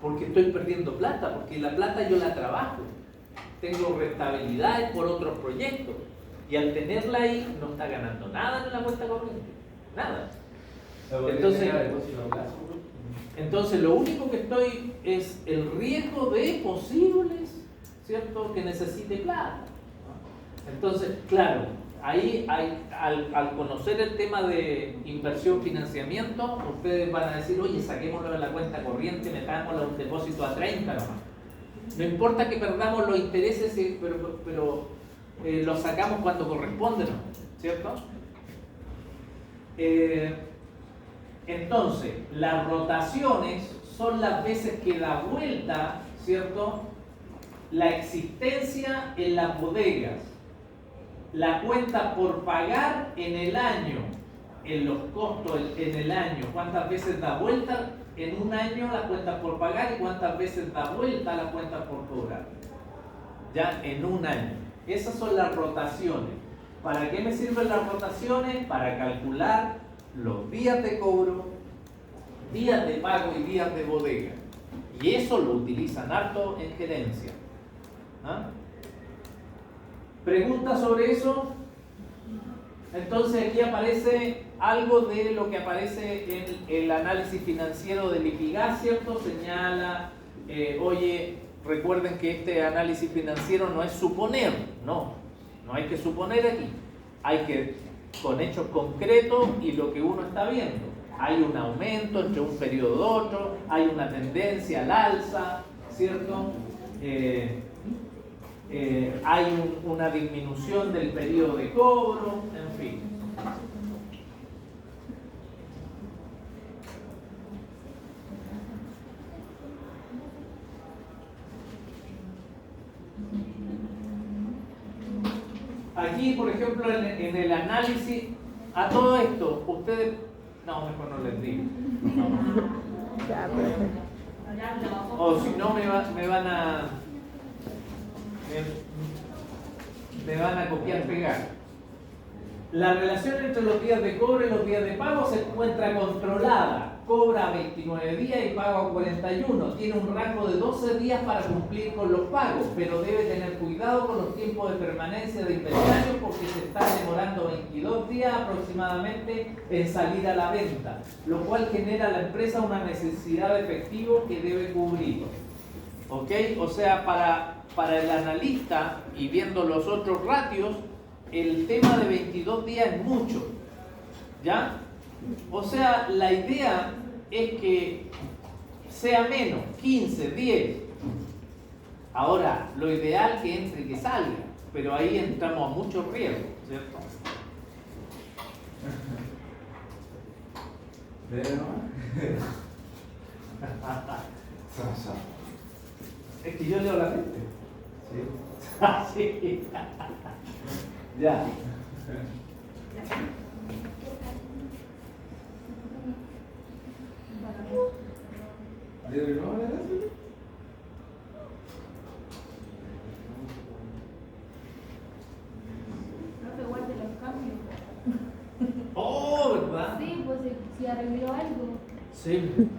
porque estoy perdiendo plata, porque la plata yo la trabajo. Tengo rentabilidades por otros proyectos. Y al tenerla ahí, no está ganando nada en la cuenta corriente. Nada. Entonces lo único que estoy es el riesgo de posibles, ¿cierto?, que necesite plata. Entonces, claro, ahí al conocer el tema de inversión, financiamiento, ustedes van a decir, oye, saquémoslo de la cuenta corriente, metámoslo un depósito a 30 nomás. No importa que perdamos los intereses, pero los sacamos cuando corresponde, ¿no? ¿Cierto? Entonces, las rotaciones son las veces que da vuelta, ¿cierto?, la existencia en las bodegas. La cuenta por pagar en el año, en los costos en el año, cuántas veces da vuelta en un año la cuenta por pagar y cuántas veces da vuelta la cuenta por cobrar. Ya en un año. Esas son las rotaciones. ¿Para qué me sirven las rotaciones? Para calcular los días de cobro, días de pago y días de bodega. Y eso lo utilizan harto en gerencia. ¿Ah? ¿Preguntas sobre eso? Entonces aquí aparece algo de lo que aparece en el análisis financiero del Lipigas, ¿cierto? Señala, oye, recuerden que este análisis financiero no es suponer, no hay que suponer aquí. Hay que, con hechos concretos y lo que uno está viendo. Hay un aumento entre un periodo y otro, hay una tendencia al alza, ¿cierto? Hay una disminución del periodo de cobro, en fin. Aquí, por ejemplo, en el análisis, a todo esto, ustedes... No, mejor no les digo. Ya, perfecto. O si no, me van a copiar, pegar. La relación entre los días de cobro y los días de pago se encuentra controlada. cobra 29 días y paga 41. Tiene un rango de 12 días para cumplir con los pagos, pero debe tener cuidado con los tiempos de permanencia de inventario porque se está demorando 22 días aproximadamente en salir a la venta, lo cual genera a la empresa una necesidad de efectivo que debe cubrir. ¿Ok? O sea, para el analista y viendo los otros ratios, el tema de 22 días es mucho. ¿Ya? O sea, la idea es que sea menos, 15, 10. Ahora, lo ideal que entre y que salga, pero ahí entramos a mucho riesgo, ¿cierto? Es que yo leo la mente. Sí. Sí. Ya. ¿De nuevo la gracia? No te guardes los cambios. Oh, ¿verdad? Sí, pues si arregló algo. Sí.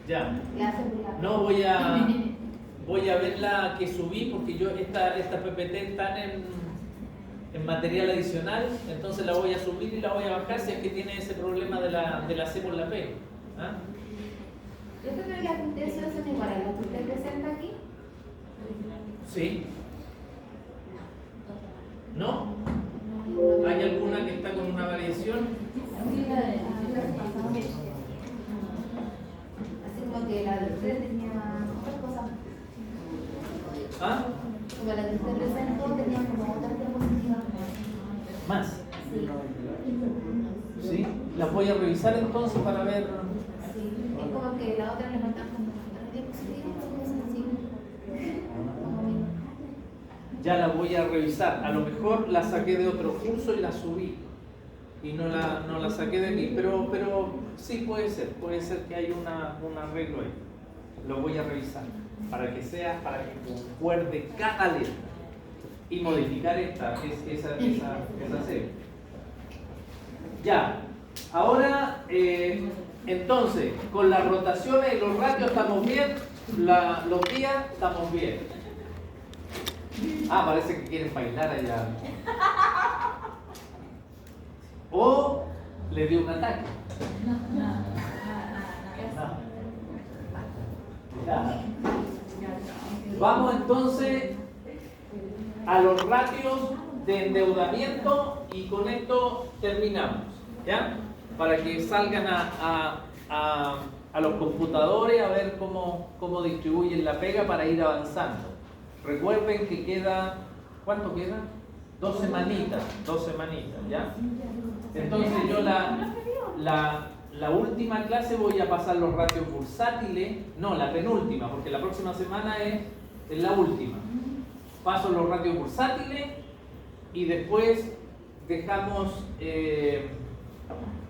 Ya. Le hace cuidado. No voy a ver la que subí porque yo esta PPT están en material adicional, entonces la voy a subir y la voy a bajar si es que tiene ese problema de la C por la P. ¿Ah? Yo creo que las intenciones son iguales a las que usted presenta aquí. Sí. ¿No? ¿Hay alguna que está con una variación? Así como que la de usted tenía otras cosas. ¿Ah? Como la que usted presentó tenía como otras diapositivas. Más. Sí. ¿Sí? Las voy a revisar entonces para ver. Sí. Es como que la otra le faltan como otras diapositivas, cosas así. Ya la voy a revisar. A lo mejor la saqué de otro curso y la subí. Y no la saqué de mí. Pero sí puede ser que hay un arreglo ahí. Lo voy a revisar. Para que concuerde cada letra. Y modificar esa serie. Ya. Ahora, entonces, con las rotaciones y los ratios estamos bien. Los días estamos bien. Ah, parece que quieren bailar allá. O le dio un ataque. Ya. Vamos entonces a los ratios de endeudamiento y con esto terminamos. ¿Ya? Para que salgan a los computadores a ver cómo distribuyen la pega para ir avanzando. Recuerden que queda, ¿cuánto queda? 2 semanitas, ¿ya? Entonces yo la última clase voy a pasar los ratios bursátiles, no, la penúltima, porque la próxima semana es la última. Paso los ratios bursátiles y después dejamos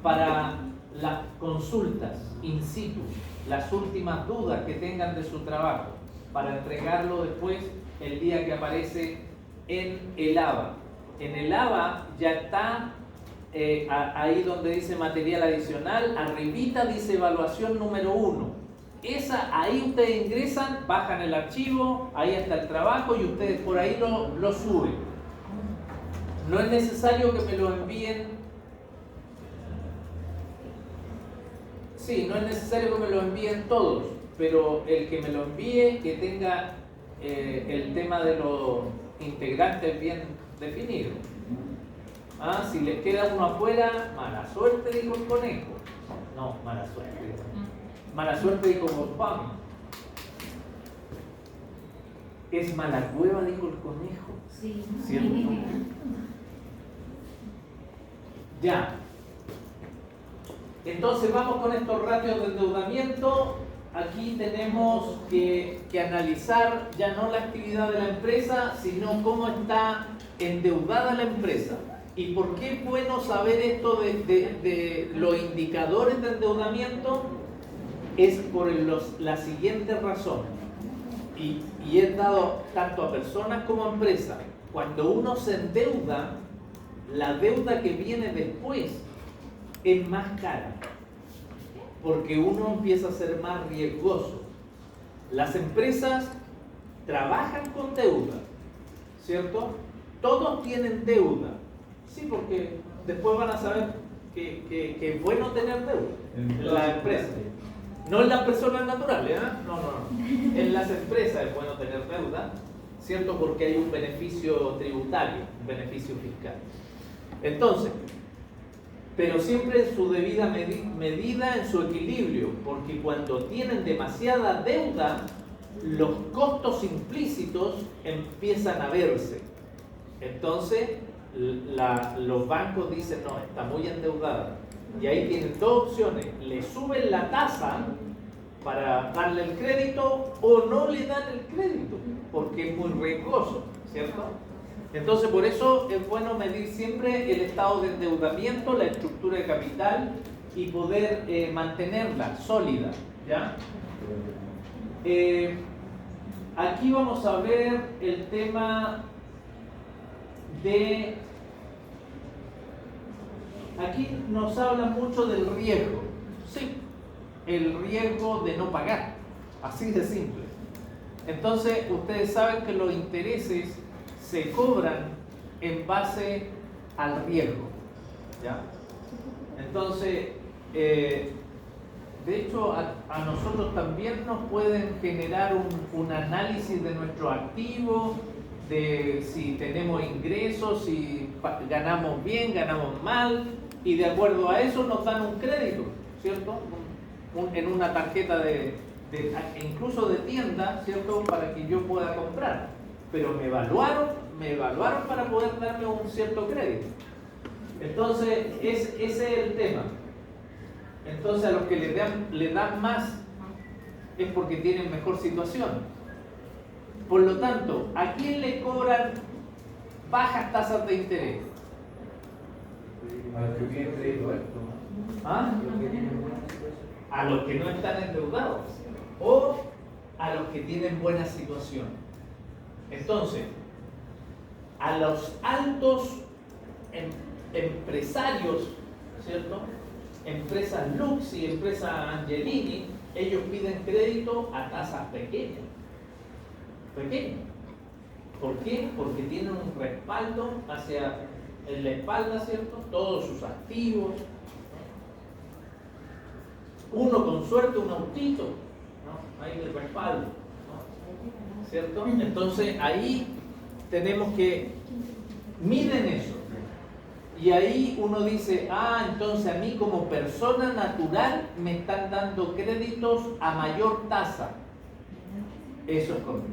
para las consultas in situ, las últimas dudas que tengan de su trabajo, para entregarlo después el día que aparece en el ABA. En el ABA ya está ahí donde dice material adicional, arribita dice evaluación número 1. Ahí ustedes ingresan, bajan el archivo, ahí está el trabajo y ustedes por ahí lo suben. No es necesario que me lo envíen. Sí, no es necesario que me lo envíen todos, pero el que me lo envíe, que tenga el tema de los integrantes bien definido. Ah, si les queda uno afuera, mala suerte, dijo el conejo. No, mala suerte. Mala suerte, dijo Gonzalo. Es mala cueva, dijo el conejo. Sí. ¿Cierto? Ya. Entonces vamos con estos ratios de endeudamiento. Aquí tenemos que analizar ya no la actividad de la empresa, sino cómo está endeudada la empresa. ¿Y por qué es bueno saber esto de los indicadores de endeudamiento? Es por la siguiente razón. Y he dado tanto a personas como a empresas. Cuando uno se endeuda, la deuda que viene después es más cara. porque uno empieza a ser más riesgoso. Las empresas trabajan con deuda, ¿cierto? Todos tienen deuda. Sí, porque después van a saber que es bueno tener deuda en las empresas. No en las personas naturales, ¿eh? No. En las empresas es bueno tener deuda, ¿cierto? Porque hay un beneficio tributario, un beneficio fiscal. Entonces, pero siempre en su debida medida, en su equilibrio, porque cuando tienen demasiada deuda, los costos implícitos empiezan a verse. Entonces, los bancos dicen, no, está muy endeudada. Y ahí tienen dos opciones: le suben la tasa para darle el crédito o no le dan el crédito, porque es muy riesgoso, ¿cierto? Entonces, por eso es bueno medir siempre el estado de endeudamiento, la estructura de capital y poder mantenerla sólida, ¿ya? Aquí vamos a ver el tema de... Aquí nos habla mucho del riesgo. Sí, el riesgo de no pagar, así de simple. Entonces, ustedes saben que los intereses se cobran en base al riesgo, ¿ya? Entonces, de hecho, a nosotros también nos pueden generar un análisis de nuestro activo, de si tenemos ingresos, si ganamos bien, ganamos mal, y de acuerdo a eso nos dan un crédito, ¿cierto? En una tarjeta incluso de tienda, ¿cierto? Para que yo pueda comprar. Pero me evaluaron para poder darme un cierto crédito. Entonces, ese es el tema. Entonces, a los que le dan más es porque tienen mejor situación. Por lo tanto, ¿a quién le cobran bajas tasas de interés? A los que tienen crédito alto. ¿Ah? A los que no están endeudados o a los que tienen buena situación. Entonces, a los altos empresarios, ¿cierto? Empresas Luxi, empresas Angelini, ellos piden crédito a tasas pequeñas. ¿Por qué? Porque tienen un respaldo en la espalda, ¿cierto? Todos sus activos. Uno con suerte, un autito, ¿no? Ahí el respaldo, ¿no? ¿Cierto? Entonces ahí tenemos que miden eso. Y ahí uno dice, entonces a mí como persona natural me están dando créditos a mayor tasa. Eso es correcto.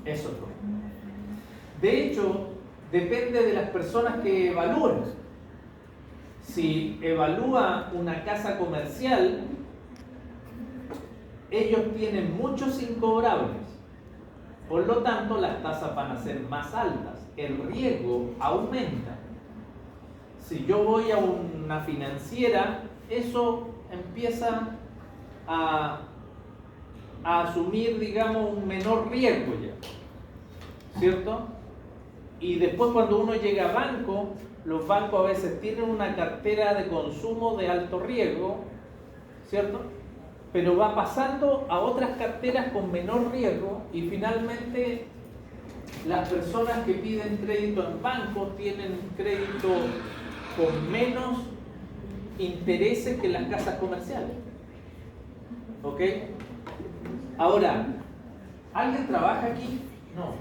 Eso es correcto. De hecho, depende de las personas que evalúen. Si evalúa una casa comercial, ellos tienen muchos incobrables. Por lo tanto, las tasas van a ser más altas. El riesgo aumenta. Si yo voy a una financiera, eso empieza a asumir, digamos, un menor riesgo ya, ¿cierto? Y después cuando uno llega a banco, los bancos a veces tienen una cartera de consumo de alto riesgo, ¿cierto? Pero va pasando a otras carteras con menor riesgo y finalmente las personas que piden crédito en bancos tienen crédito con menos intereses que las casas comerciales. ¿Ok? Ahora, ¿alguien trabaja aquí? No.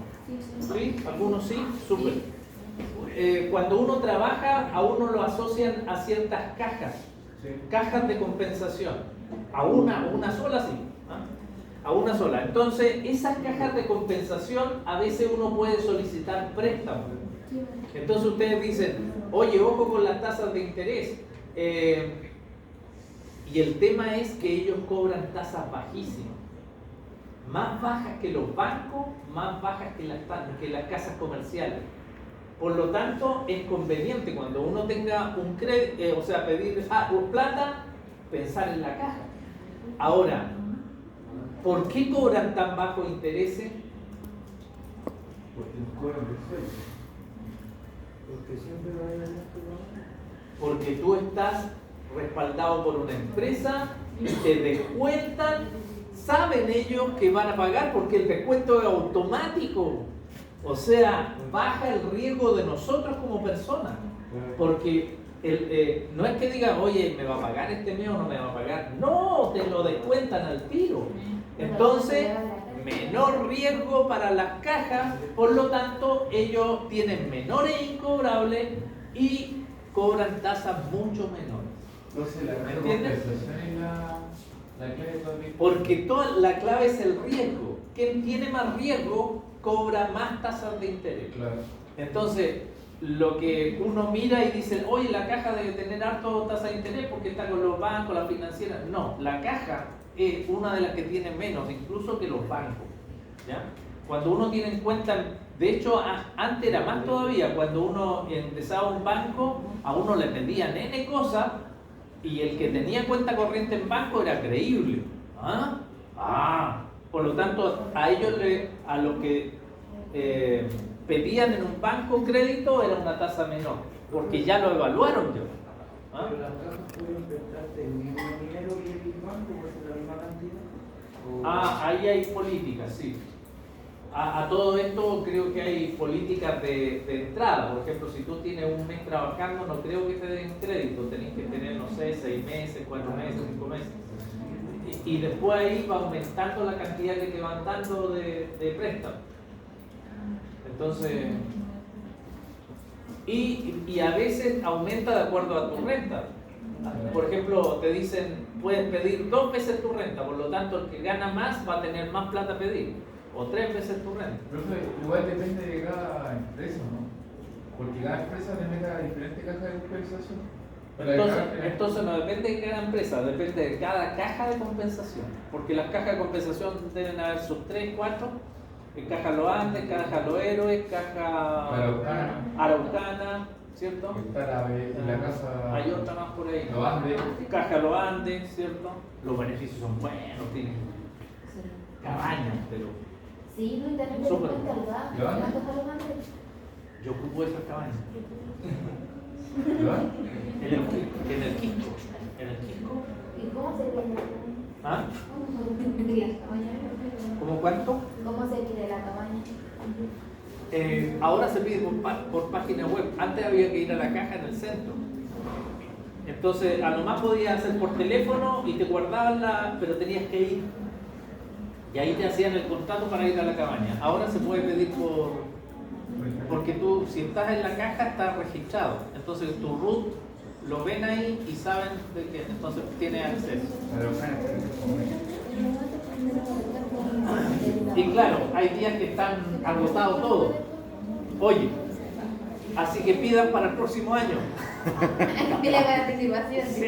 ¿Sí? ¿Algunos sí? Súper. Cuando uno trabaja, a uno lo asocian a ciertas cajas. Cajas de compensación. A una sola sí. A una sola. Entonces, esas cajas de compensación, a veces uno puede solicitar préstamos. Entonces ustedes dicen, oye, ojo con las tasas de interés. Y el tema es que ellos cobran tasas bajísimas. Más bajas que los bancos, más bajas que las casas comerciales. Por lo tanto, es conveniente cuando uno tenga un crédito, pedir plata, pensar en la caja. Ahora, ¿por qué cobran tan bajos intereses? Porque nos cobran de sueldo. Porque siempre va a haber Porque tú estás respaldado por una empresa, te descuentan, saben ellos que van a pagar porque el descuento es automático. O sea, baja el riesgo de nosotros como personas. Porque no es que digan, oye, ¿me va a pagar este mes o no me va a pagar? No, te lo descuentan al tiro. Entonces, menor riesgo para las cajas, por lo tanto, ellos tienen menores incobrables y cobran tasas mucho menores. Entonces la ¿Me entiendes? compensación es la clave también. Porque toda la clave es el riesgo. Quien tiene más riesgo cobra más tasas de interés. Claro. Entonces, lo que uno mira y dice, oye, la caja debe tener harto tasa de interés porque está con los bancos, las financieras. No, la caja es una de las que tiene menos, incluso que los bancos. ¿Ya? Cuando uno tiene en cuenta, de hecho, antes era más todavía, cuando uno empezaba un banco, a uno le pedían N cosas y el que tenía cuenta corriente en banco era creíble. Por lo tanto, a ellos, a los que pedían en un banco crédito, era una tasa menor, porque ya lo evaluaron ya. Pero las cajas pueden prestarte el mismo dinero que el banco por ser la misma cantidad. Ahí hay políticas, sí. A todo esto creo que hay políticas de entrada. Por ejemplo, si tú tienes un mes trabajando, no creo que te den crédito. Tenés que tener, no sé, 6 meses, 4 meses, 5 meses. Y después ahí va aumentando la cantidad que te van dando de préstamo. Entonces, y a veces aumenta de acuerdo a tu renta. Por ejemplo, te dicen, puedes pedir 2 veces tu renta, por lo tanto el que gana más va a tener más plata a pedir, o 3 veces tu renta. Profe, igual depende de cada empresa, ¿no? Porque cada empresa tiene cada diferente caja de compensación. Entonces no depende de cada empresa, depende de cada caja de compensación, porque las cajas de compensación deben haber sus 3, 4, caja Los Andes, caja Los Héroes, caja Araucana, ¿cierto? Está la casa. Hay otra más por ahí. Los Andes. Caja Los Andes, ¿cierto? Los beneficios son buenos, tienen cabañas, pero Sí, no, y también te Súper. cuenta, ¿verdad? ¿Lo van? ¿Cuánto sale más? yo ocupo esas cabañas. ¿Lo van? En el Quisco. En el Quisco. ¿Y cómo se pide ¿Ah? la cabaña? ¿Cómo cuánto? ¿Cómo se pide la cabaña? Ahora se pide por página web. Antes había que ir a la caja en el centro. Entonces, a lo más podías hacer por teléfono y te guardaban pero tenías que ir. Y ahí te hacían el contrato para ir a la cabaña. Ahora se puede pedir porque tú, si estás en la caja, estás registrado. Entonces, tu root lo ven ahí y saben de qué. Entonces, tienes acceso. Y claro, hay días que están agotados todos. Oye, así que pidan para el próximo año. Y la participación. Sí.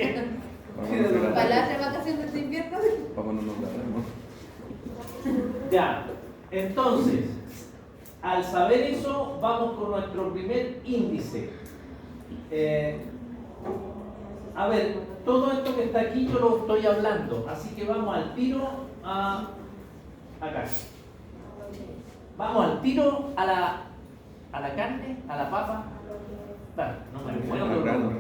Para las vacaciones de invierno. Vamos a nombrar, ¿no? Ya, entonces, al saber eso, vamos con nuestro primer índice. A ver, todo esto que está aquí yo lo estoy hablando, así que vamos al tiro a acá. Vamos al tiro a la carne, a la papa. No me acuerdo.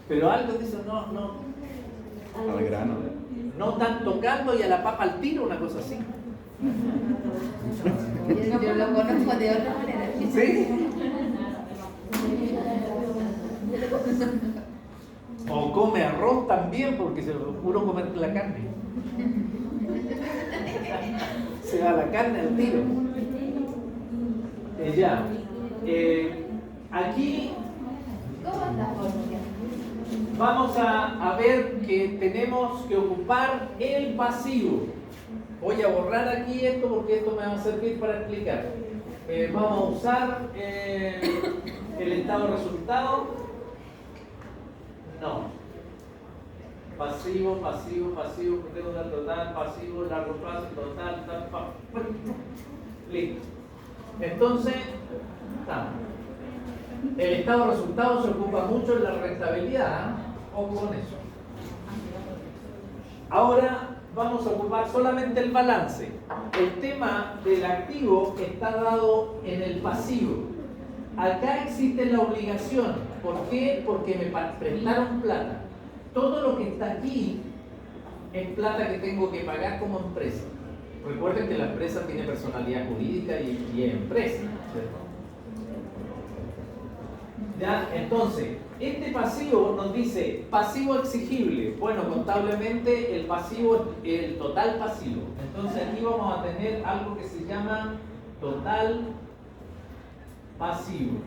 Pero algo dice, Al grano. no tanto caldo y a la papa al tiro, una cosa así. Yo lo conozco de otra manera. ¿Sí? O come arroz también porque se le ocurre comer la carne. Se va la carne al tiro. Ya. Aquí ¿Cómo estás, Jorge? vamos a ver que tenemos que ocupar el pasivo. Voy a borrar aquí esto porque esto me va a servir para explicar. Vamos a usar el estado resultado. No. Pasivo, deuda total, pasivo, largo plazo, total, listo. Entonces, el estado resultado se ocupa mucho en la rentabilidad, o con eso. Ahora vamos a ocupar solamente el balance. El tema del activo está dado en el pasivo. Acá existe la obligación. ¿Por qué? Porque me prestaron plata. Todo lo que está aquí es plata que tengo que pagar como empresa. Recuerden que la empresa tiene personalidad jurídica y es empresa, ¿cierto? ¿Ya? Entonces, este pasivo nos dice pasivo exigible. Bueno, contablemente el pasivo es el total pasivo. Entonces aquí vamos a tener algo que se llama total pasivo.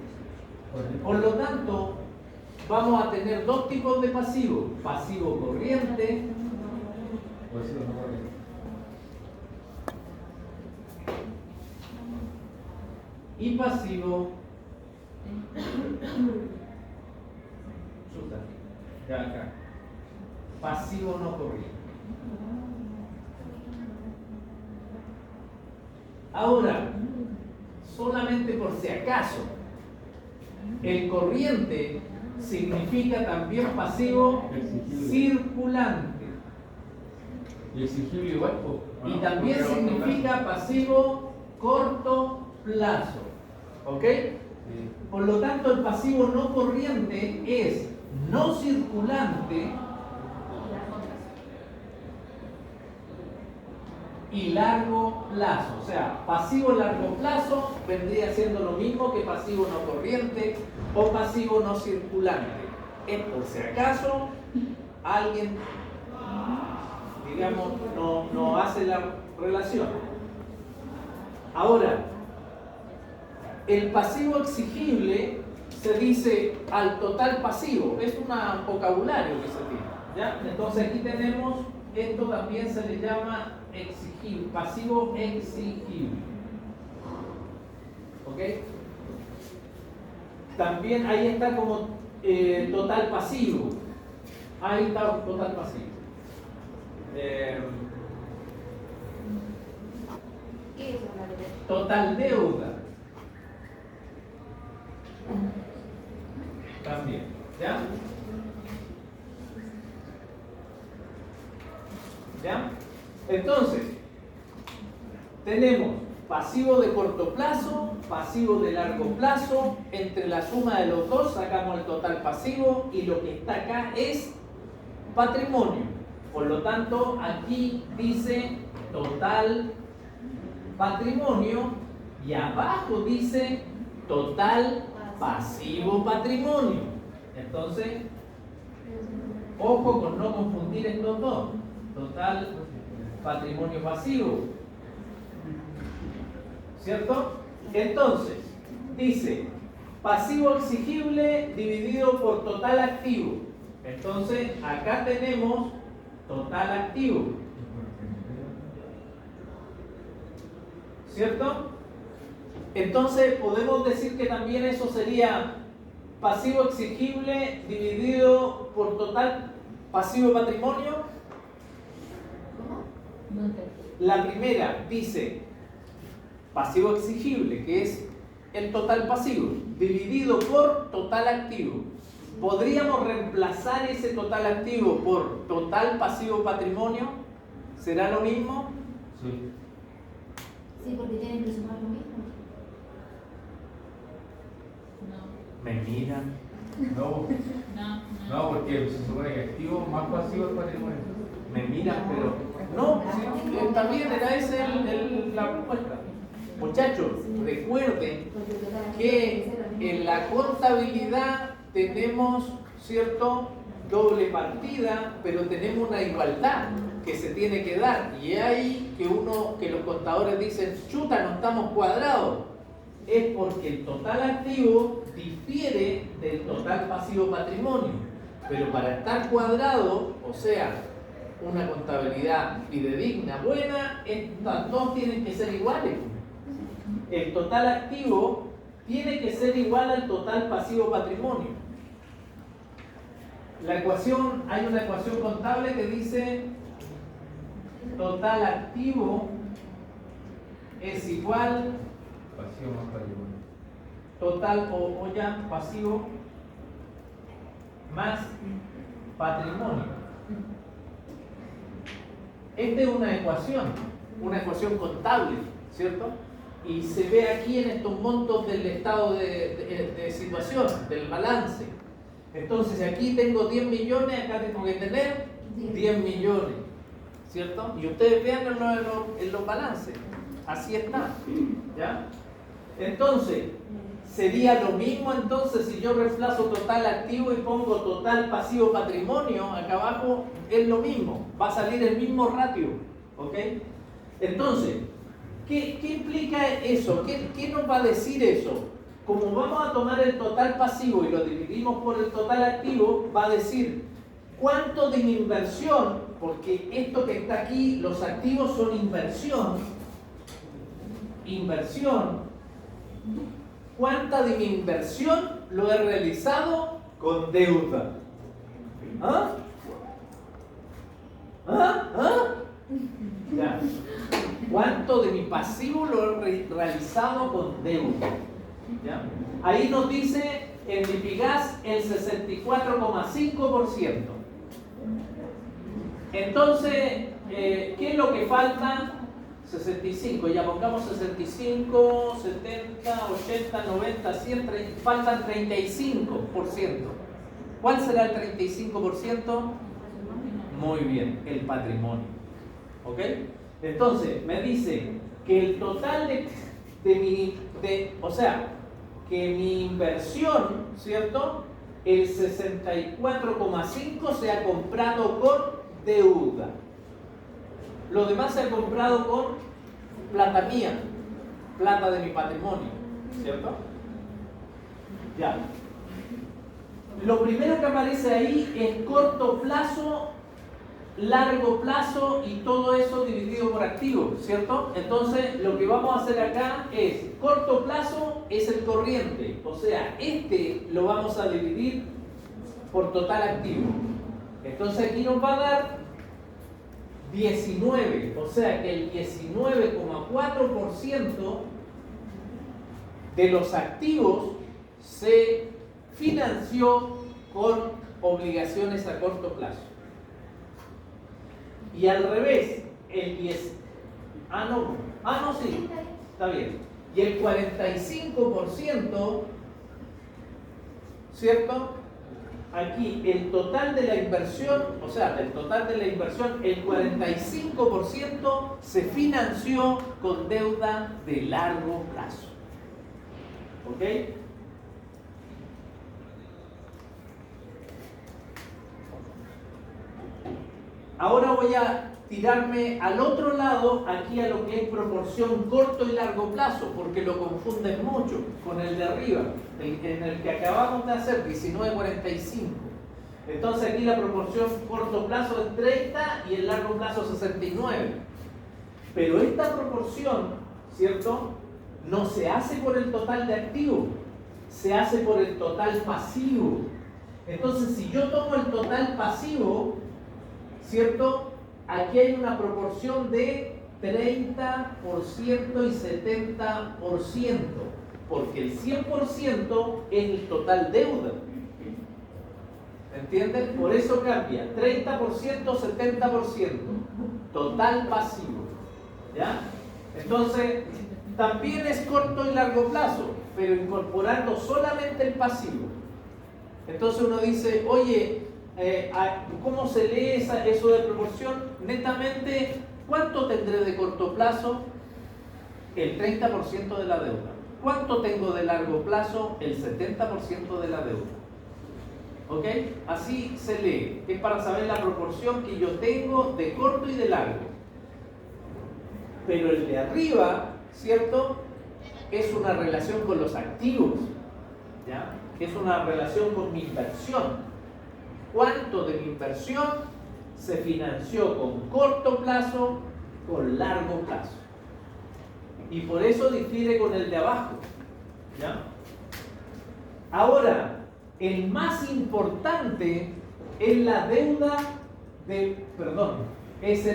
Por lo tanto, vamos a tener dos tipos de pasivo. Pasivo corriente y pasivo ya acá. Pasivo no corriente. Ahora, solamente por si acaso, el corriente significa también pasivo circulante. Y exigible igual, po. Y también significa pasivo corto plazo. ¿Ok? Por lo tanto, el pasivo no corriente es no circulante y largo plazo. O sea, pasivo largo plazo vendría siendo lo mismo que pasivo no corriente o pasivo no circulante. Es por si acaso alguien, digamos, no hace la relación. Ahora, el pasivo exigible se dice al total pasivo, es un vocabulario que se tiene, ¿ya? Entonces aquí tenemos, esto también se le llama exigible, pasivo exigible. ¿Ok? También ahí está como total pasivo. Ahí está total pasivo. ¿Qué es una deuda? Total deuda. También, ¿ya? ¿Ya? Entonces, tenemos pasivo de corto plazo, pasivo de largo plazo, entre la suma de los dos sacamos el total pasivo y lo que está acá es patrimonio. Por lo tanto, aquí dice total patrimonio y abajo dice total pasivo patrimonio. Entonces, ojo con no confundir estos dos. Total patrimonio pasivo. ¿Cierto? Entonces, dice pasivo exigible dividido por total activo. Entonces, acá tenemos total activo. ¿Cierto? Entonces, podemos decir que también eso sería pasivo exigible dividido por total pasivo patrimonio. ¿Cómo? La primera dice pasivo exigible, que es el total pasivo, dividido por total activo. ¿Podríamos reemplazar ese total activo por total pasivo patrimonio? ¿Será lo mismo? Sí. Sí, porque tienen que sumar lo mismo. Me miran. No, porque se supone que activo más pasivo es patrimonio. Me miran, pero no, sí, también era esa la propuesta. Muchachos, recuerden Porque el total activo que tiene que ser lo mismo. en la contabilidad tenemos, ¿cierto?, doble partida, pero tenemos una igualdad que se tiene que dar. Y es ahí que los contadores dicen, chuta, no estamos cuadrados. Es porque el total activo difiere del total pasivo patrimonio. Pero para estar cuadrado, o sea, una contabilidad fidedigna, buena, estas dos tienen que ser iguales. El total activo tiene que ser igual al total pasivo patrimonio. Hay una ecuación contable que dice total activo es igual Pasivo más patrimonio. total o ya pasivo más patrimonio. Esta es una ecuación contable, ¿cierto? Y se ve aquí en estos montos del estado de situación, del balance. Entonces aquí tengo 10 millones, acá tengo que tener 10 millones, ¿cierto? Y ustedes vean en los balances, así está, ¿ya? Entonces, sería lo mismo entonces si yo reemplazo total activo y pongo total pasivo patrimonio, acá abajo es lo mismo, va a salir el mismo ratio, ¿ok? Entonces, ¿qué implica eso? ¿Qué nos va a decir eso? Como vamos a tomar el total pasivo y lo dividimos por el total activo, va a decir cuánto de mi inversión, porque esto que está aquí, los activos son inversión, ¿cuánta de mi inversión lo he realizado con deuda? ¿Ah? ¿Ah? ¿Ah? Ya. ¿Cuánto de mi pasivo lo he realizado con deuda? ¿Ya? Ahí nos dice en Lipigas el 64,5%. Entonces, ¿qué es lo que falta? 65, ya pongamos 65, 70, 80, 90, 100, faltan 35%. ¿Cuál será el 35%? Muy bien, el patrimonio. ¿Ok? Entonces, me dice que el total que mi inversión, ¿cierto? El 64,5 se ha comprado con deuda. Lo demás se ha comprado con plata mía, plata de mi patrimonio, ¿cierto? Ya. Lo primero que aparece ahí es corto plazo, largo plazo y todo eso dividido por activos, ¿cierto? Entonces, lo que vamos a hacer acá es, corto plazo es el corriente, o sea, este lo vamos a dividir por total activo. Entonces aquí nos va a dar 19, o sea que el 19,4% de los activos se financió con obligaciones a corto plazo. Y al revés, el 10, sí, está bien. Y el 45%, ¿cierto? Aquí el total de la inversión, o sea, del total de la inversión, el 45% se financió con deuda de largo plazo. ¿Ok? Ahora voy a tirarme al otro lado, aquí a lo que es proporción corto y largo plazo, porque lo confunden mucho con el de arriba, en el que acabamos de hacer, 19,45. Entonces aquí la proporción corto plazo es 30 y el largo plazo 69. Pero esta proporción, ¿cierto? No se hace por el total de activos, se hace por el total pasivo. Entonces si yo tomo el total pasivo, ¿cierto? Aquí hay una proporción de 30% y 70%, porque el 100% es el total deuda. ¿Entienden? Por eso cambia, 30%, 70%, total pasivo. ¿Ya? Entonces, también es corto y largo plazo, pero incorporando solamente el pasivo. Entonces uno dice, oye, ¿cómo se lee eso de proporción? Netamente, ¿cuánto tendré de corto plazo? El 30% de la deuda. ¿Cuánto tengo de largo plazo? El 70% de la deuda. ¿Ok? Así se lee. Es para saber la proporción que yo tengo de corto y de largo. Pero el de arriba, ¿cierto? Es una relación con los activos. ¿Ya? Es una relación con mi inversión. ¿Cuánto de mi inversión se financió con corto plazo, con largo plazo? Y por eso difiere con el de abajo. ¿Ya? Ahora, el más importante es la deuda es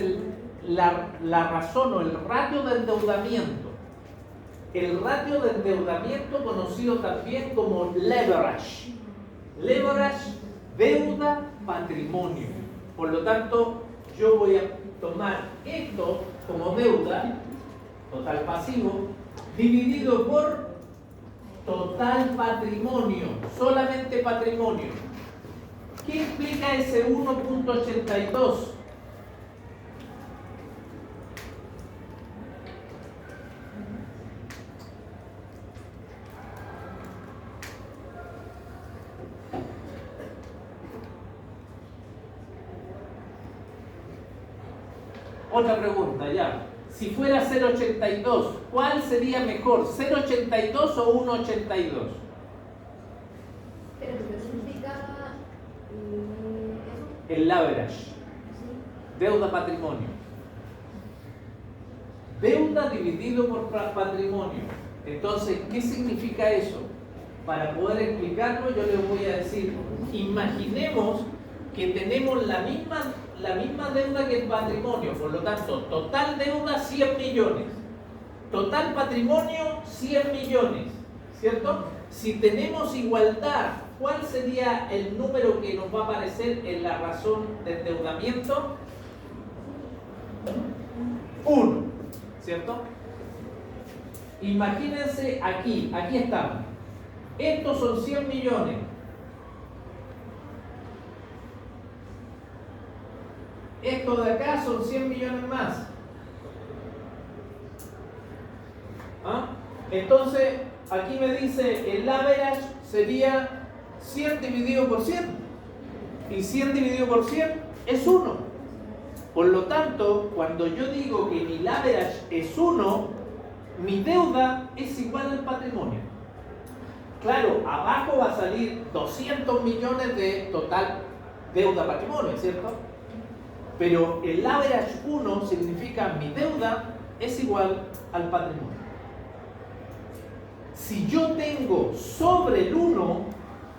la razón o el ratio de endeudamiento. El ratio de endeudamiento conocido también como leverage. Leverage, deuda, patrimonio. Por lo tanto, yo voy a tomar esto como deuda, total pasivo, dividido por total patrimonio, solamente patrimonio. ¿Qué implica ese 1.82? Otra pregunta, ya. Si fuera 0.82, ¿cuál sería mejor? ¿0.82 o 1.82? Pero ¿qué significa eso? El leverage. Sí. Deuda patrimonio. Deuda dividido por patrimonio. Entonces, ¿qué significa eso? Para poder explicarlo, yo les voy a decir, imaginemos que tenemos la misma deuda que el patrimonio, por lo tanto, total deuda 100 millones, total patrimonio 100 millones, ¿cierto? Si tenemos igualdad, ¿cuál sería el número que nos va a aparecer en la razón de endeudamiento? 1, ¿cierto? Imagínense aquí estamos. Estos son 100 millones. Estos de acá son 100 millones más. ¿Ah? Entonces, aquí me dice el average sería 100 dividido por 100. Y 100 dividido por 100 es 1. Por lo tanto, cuando yo digo que mi average es 1, mi deuda es igual al patrimonio. Claro, abajo va a salir 200 millones de total deuda patrimonio, ¿cierto? Pero el average 1 significa mi deuda es igual al patrimonio. Si yo tengo sobre el 1,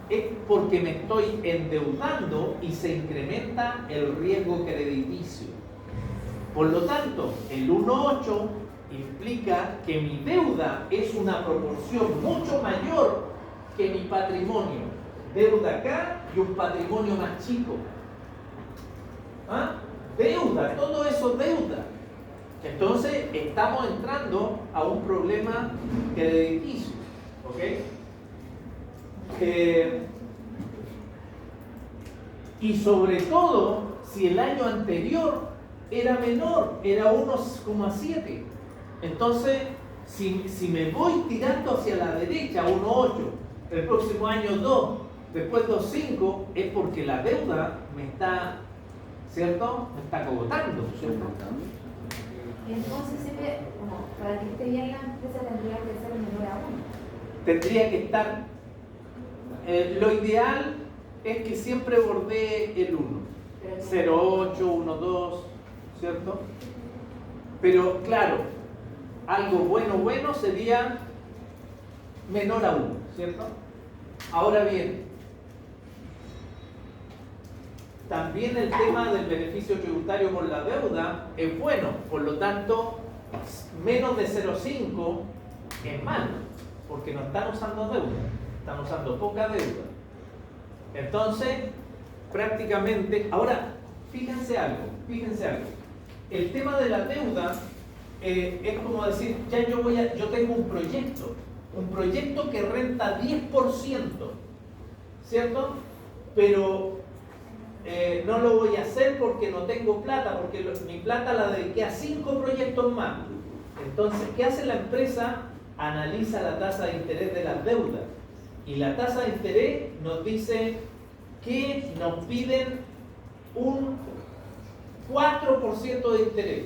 es porque me estoy endeudando y se incrementa el riesgo crediticio. Por lo tanto, el 1.8 implica que mi deuda es una proporción mucho mayor que mi patrimonio. Deuda acá y un patrimonio más chico. ¿Ah? Deuda, todo eso es deuda. Entonces estamos entrando a un problema crediticio. ¿Ok? Y sobre todo, si el año anterior era menor, era 1,7. Entonces, si me voy tirando hacia la derecha, 1,8, el próximo año 2, después 2,5, es porque la deuda me está, ¿cierto? Me está cogotando, ¿cierto? Entonces, siempre, como para que esté bien la empresa tendría que ser menor a 1. Tendría que estar, lo ideal es que siempre bordee el 1, 0,8, 1,2, ¿cierto? Pero claro, algo bueno sería menor a 1, ¿cierto? Ahora bien, también el tema del beneficio tributario por la deuda es bueno, por lo tanto, menos de 0,5 es malo, porque no están usando deuda, están usando poca deuda. Entonces, prácticamente, ahora, fíjense algo, el tema de la deuda es como decir, ya yo tengo un proyecto que renta 10%, ¿cierto? Pero no lo voy a hacer porque no tengo plata, porque mi plata la dediqué a 5 proyectos más. Entonces, ¿qué hace la empresa? Analiza la tasa de interés de las deudas. Y la tasa de interés nos dice que nos piden un 4% de interés.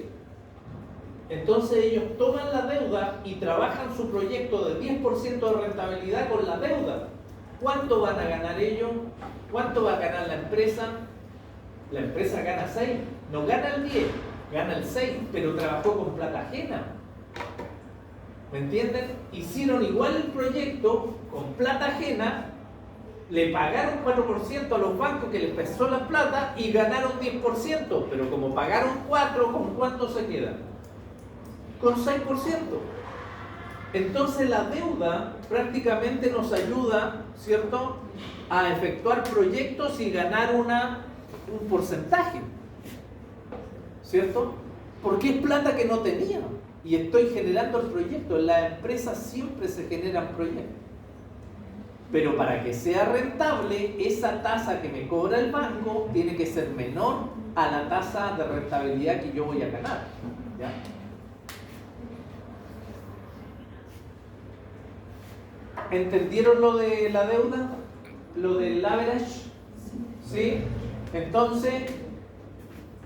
Entonces ellos toman la deuda y trabajan su proyecto de 10% de rentabilidad con la deuda. ¿Cuánto van a ganar ellos? ¿Cuánto va a ganar la empresa? La empresa gana 6, no gana el 10, gana el 6, pero trabajó con plata ajena. ¿Me entienden? Hicieron igual el proyecto con plata ajena, le pagaron 4% a los bancos que les pesó la plata y ganaron 10%, pero como pagaron 4, ¿con cuánto se quedan? Con 6%. Entonces la deuda prácticamente nos ayuda, ¿cierto?, a efectuar proyectos y ganar un porcentaje, ¿cierto? Porque es plata que no tenía y estoy generando el proyecto. En la empresa siempre se generan proyectos. Pero para que sea rentable, esa tasa que me cobra el banco tiene que ser menor a la tasa de rentabilidad que yo voy a ganar. ¿Ya? ¿Entendieron lo de la deuda? ¿Lo del average? ¿Sí? Entonces,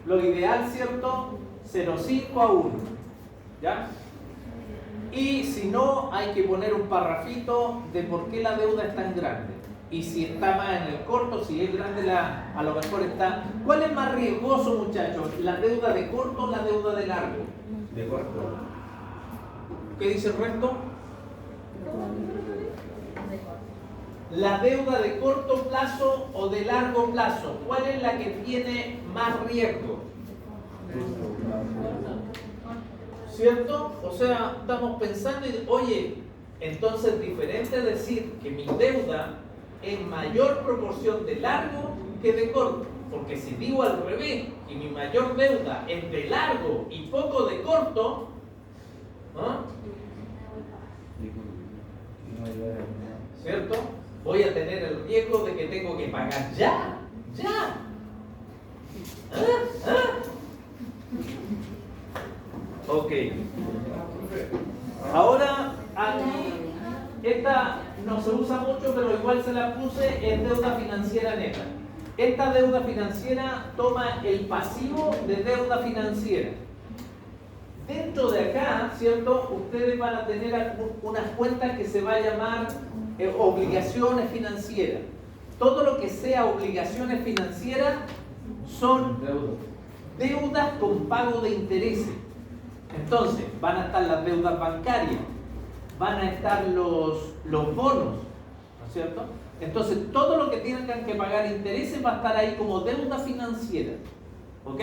lo ideal, ¿cierto? 0,5 a 1. ¿Ya? Y si no, hay que poner un parrafito de por qué la deuda es tan grande. Y si está más en el corto, si es grande, a lo mejor está... ¿Cuál es más riesgoso, muchachos? ¿La deuda de corto o la deuda de largo? De corto. ¿Qué dice el resto? La deuda de corto plazo o de largo plazo, ¿cuál es la que tiene más riesgo? ¿Cierto? O sea, estamos pensando y, oye, entonces es diferente decir que mi deuda es mayor proporción de largo que de corto. Porque si digo al revés, que mi mayor deuda es de largo y poco de corto, ¿ah? ¿Cierto? Voy a tener el riesgo de que tengo que pagar ya. Ok. Ahora, aquí, esta no se usa mucho, pero igual se la puse, es deuda financiera neta. Esta deuda financiera toma el pasivo de deuda financiera. Dentro de acá, ¿cierto? Ustedes van a tener unas cuentas que se va a llamar obligaciones financieras. Todo lo que sea obligaciones financieras son deudas con pago de intereses. Entonces, van a estar las deudas bancarias, van a estar los bonos, ¿no es cierto? Entonces, todo lo que tengan que pagar intereses va a estar ahí como deuda financiera. ¿Ok?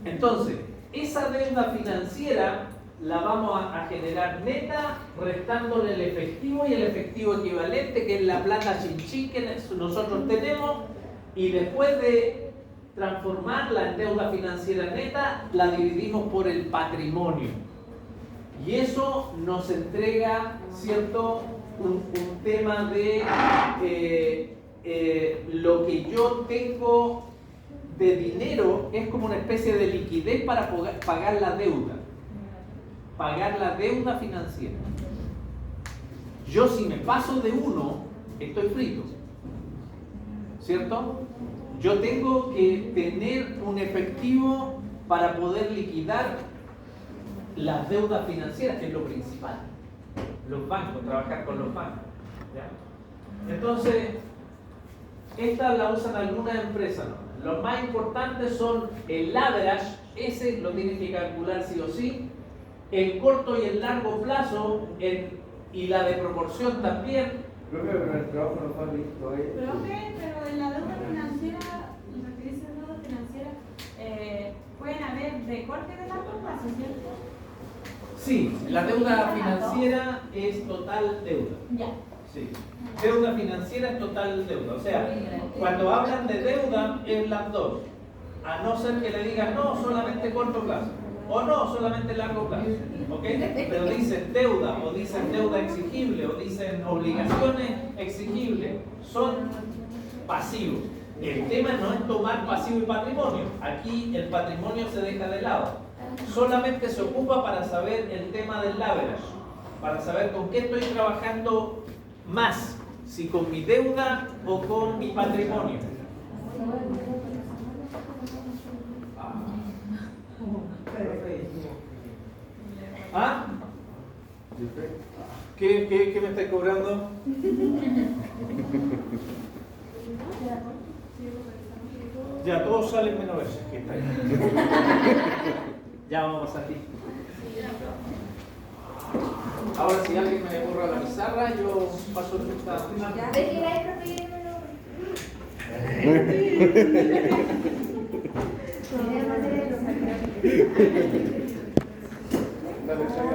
Entonces, esa deuda financiera la vamos a generar neta, restándole el efectivo y el efectivo equivalente, que es la plata chinchín que nosotros tenemos, y después de transformarla en deuda financiera neta, la dividimos por el patrimonio. Y eso nos entrega, ¿cierto?, un tema de lo que yo tengo de dinero es como una especie de liquidez para pagar la deuda. Pagar la deuda financiera. Yo si me paso de uno, estoy frito. ¿Cierto? Yo tengo que tener un efectivo para poder liquidar las deudas financieras, que es lo principal. Los bancos, trabajar con los bancos. ¿Ya? Entonces, esta la usan algunas empresas, ¿no? Los más importantes son el average, ese lo tienen que calcular sí o sí, el corto y el largo plazo, y la de proporción también. Pero el trabajo no fue listo. Profe, pero en la deuda financiera, en lo que dice deuda financiera, pueden haber recortes de largo plazo, ¿cierto? Sí, la deuda financiera es total deuda. Ya. Sí. Deuda financiera es total deuda. O sea, cuando hablan de deuda, es las dos. A no ser que le digan, no, solamente corto plazo. O no, solamente largo plazo. ¿Ok? Pero dicen deuda, o dicen deuda exigible, o dicen obligaciones exigibles. Son pasivos. El tema no es tomar pasivo y patrimonio. Aquí el patrimonio se deja de lado. Solamente se ocupa para saber el tema del leverage. Para saber con qué estoy trabajando más. Si con mi deuda o con mi patrimonio. ¿Ah? ¿Qué me estáis cobrando? Ya, todos salen menos veces que está ahí. Ya vamos a ti. Ahora si alguien me borra la pizarra, yo paso el resultado. Ya ve que la profe La lección